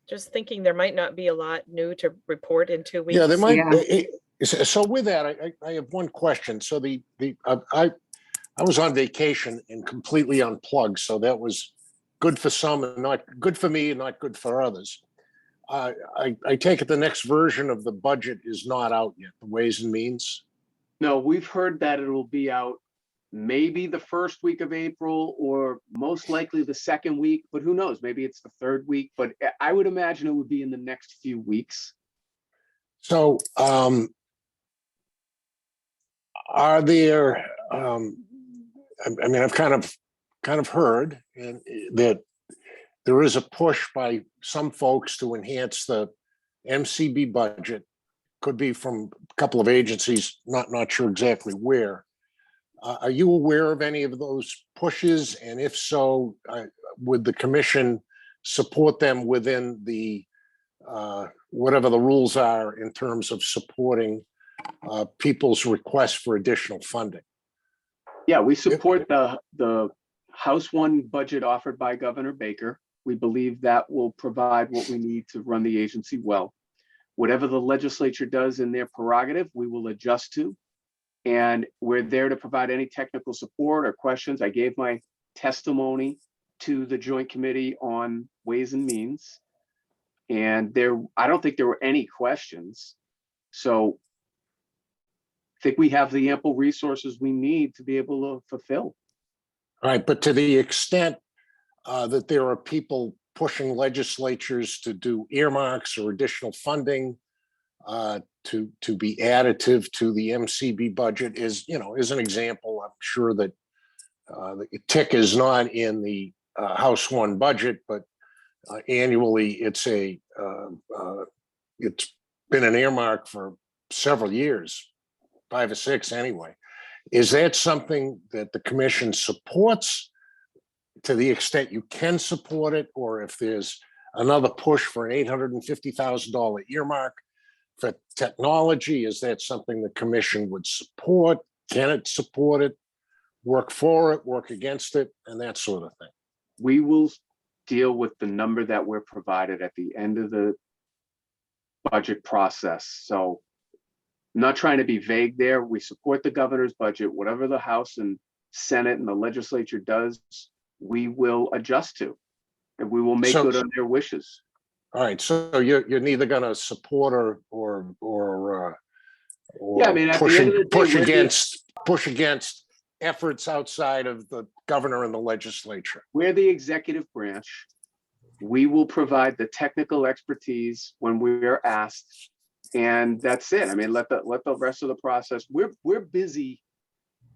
Just thinking there might not be a lot new to report in 2 weeks. Yeah, there might. Yeah. So with that, I have one question. So I was on vacation and completely unplugged. So that was good for some and not good for me and not good for others. I take it the next version of the budget is not out yet, the Ways and Means. No, we've heard that it will be out maybe the first week of April, or most likely the second week, but who knows? Maybe it's the third week, but I would imagine it would be in the next few weeks. So are there, I mean, I've kind of heard that there is a push by some folks to enhance the MCB budget. Could be from a couple of agencies, not sure exactly where. Are you aware of any of those pushes? And if so, would the commission support them within the whatever the rules are in terms of supporting people's requests for additional funding? Yeah, we support the House One budget offered by Governor Baker. We believe that will provide what we need to run the agency well. Whatever the legislature does in their prerogative, we will adjust to. And we're there to provide any technical support or questions. I gave my testimony to the Joint Committee on Ways and Means. And I don't think there were any questions. So I think we have the ample resources we need to be able to fulfill. All right, but to the extent that there are people pushing legislatures to do earmarks or additional funding to be additive to the MCB budget is, is an example. I'm sure that the TIC is not in the House One budget, but annually it's been an earmark for several years, 5 or 6 anyway. Is that something that the commission supports to the extent you can support it, or if there's another push for an $850,000 earmark for technology, is that something the commission would support? Can it support it? Work for it, work against it, and that sort of thing? We will deal with the number that we're provided at the end of the budget process. So I'm not trying to be vague there. We support the governor's budget. Whatever the House and Senate and the legislature does, we will adjust to, and we will make good on their wishes. All right, so you're neither going to support or Yeah, I mean, at the end of the day, push against efforts outside of the governor and the legislature. We're the executive branch. We will provide the technical expertise when we're asked, and that's it. I mean, let the rest of the process. We're busy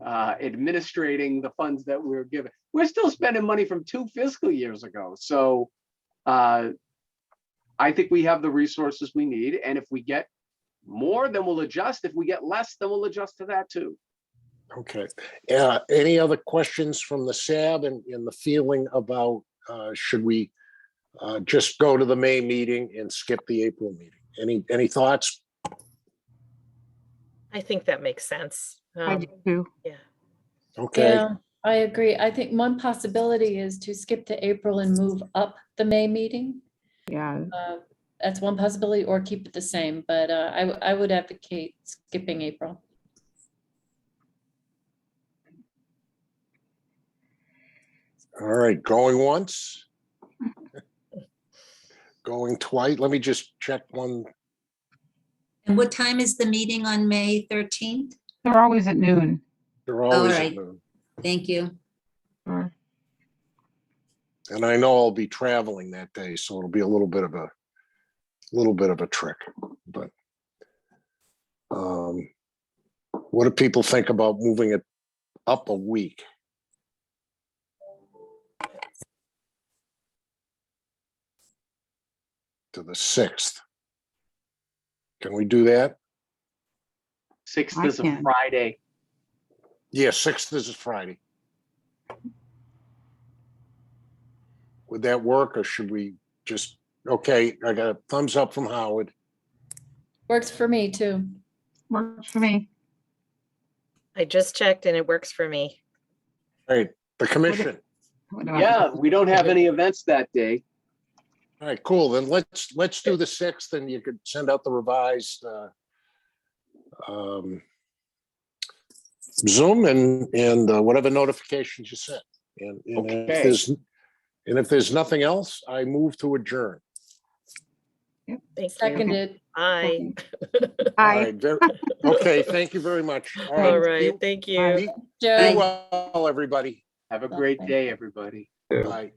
administrating the funds that we're given. We're still spending money from 2 fiscal years ago. So I think we have the resources we need, and if we get more, then we'll adjust. If we get less, then we'll adjust to that too. Okay. Any other questions from the SAB and the feeling about should we just go to the May meeting and skip the April meeting? Any thoughts? I think that makes sense. I do too. Yeah. Okay. Yeah, I agree. I think one possibility is to skip to April and move up the May meeting. Yeah. That's one possibility, or keep it the same, but I would advocate skipping April. All right, going once. Going twice. Let me just check one. And what time is the meeting on May 13th? They're always at noon. They're always All at right. noon. Thank you. Sure. And I know I'll be traveling that day, so it'll be a little bit of a trick. But what do people think about moving it up a week? To the 6th. Can we do that? 6th I is a can. Friday. Yeah, 6th is a Friday. Would that work, or should we just, okay, I got a thumbs up from Howard. Works for me too. Works for me. I just checked and it works for me. All right, the commission. What about- Yeah, we don't have any events that day. All right, cool. Then let's do the 6th, and you could send out the revised Zoom and whatever notifications you sent. And Okay. if there's nothing else, I move to adjourn. Yep. Thank you. Seconded. Bye. All Aye. right, okay, thank you very much. All right. Thank you. Be Joe. well, everybody. Have a great day, everybody. Bye.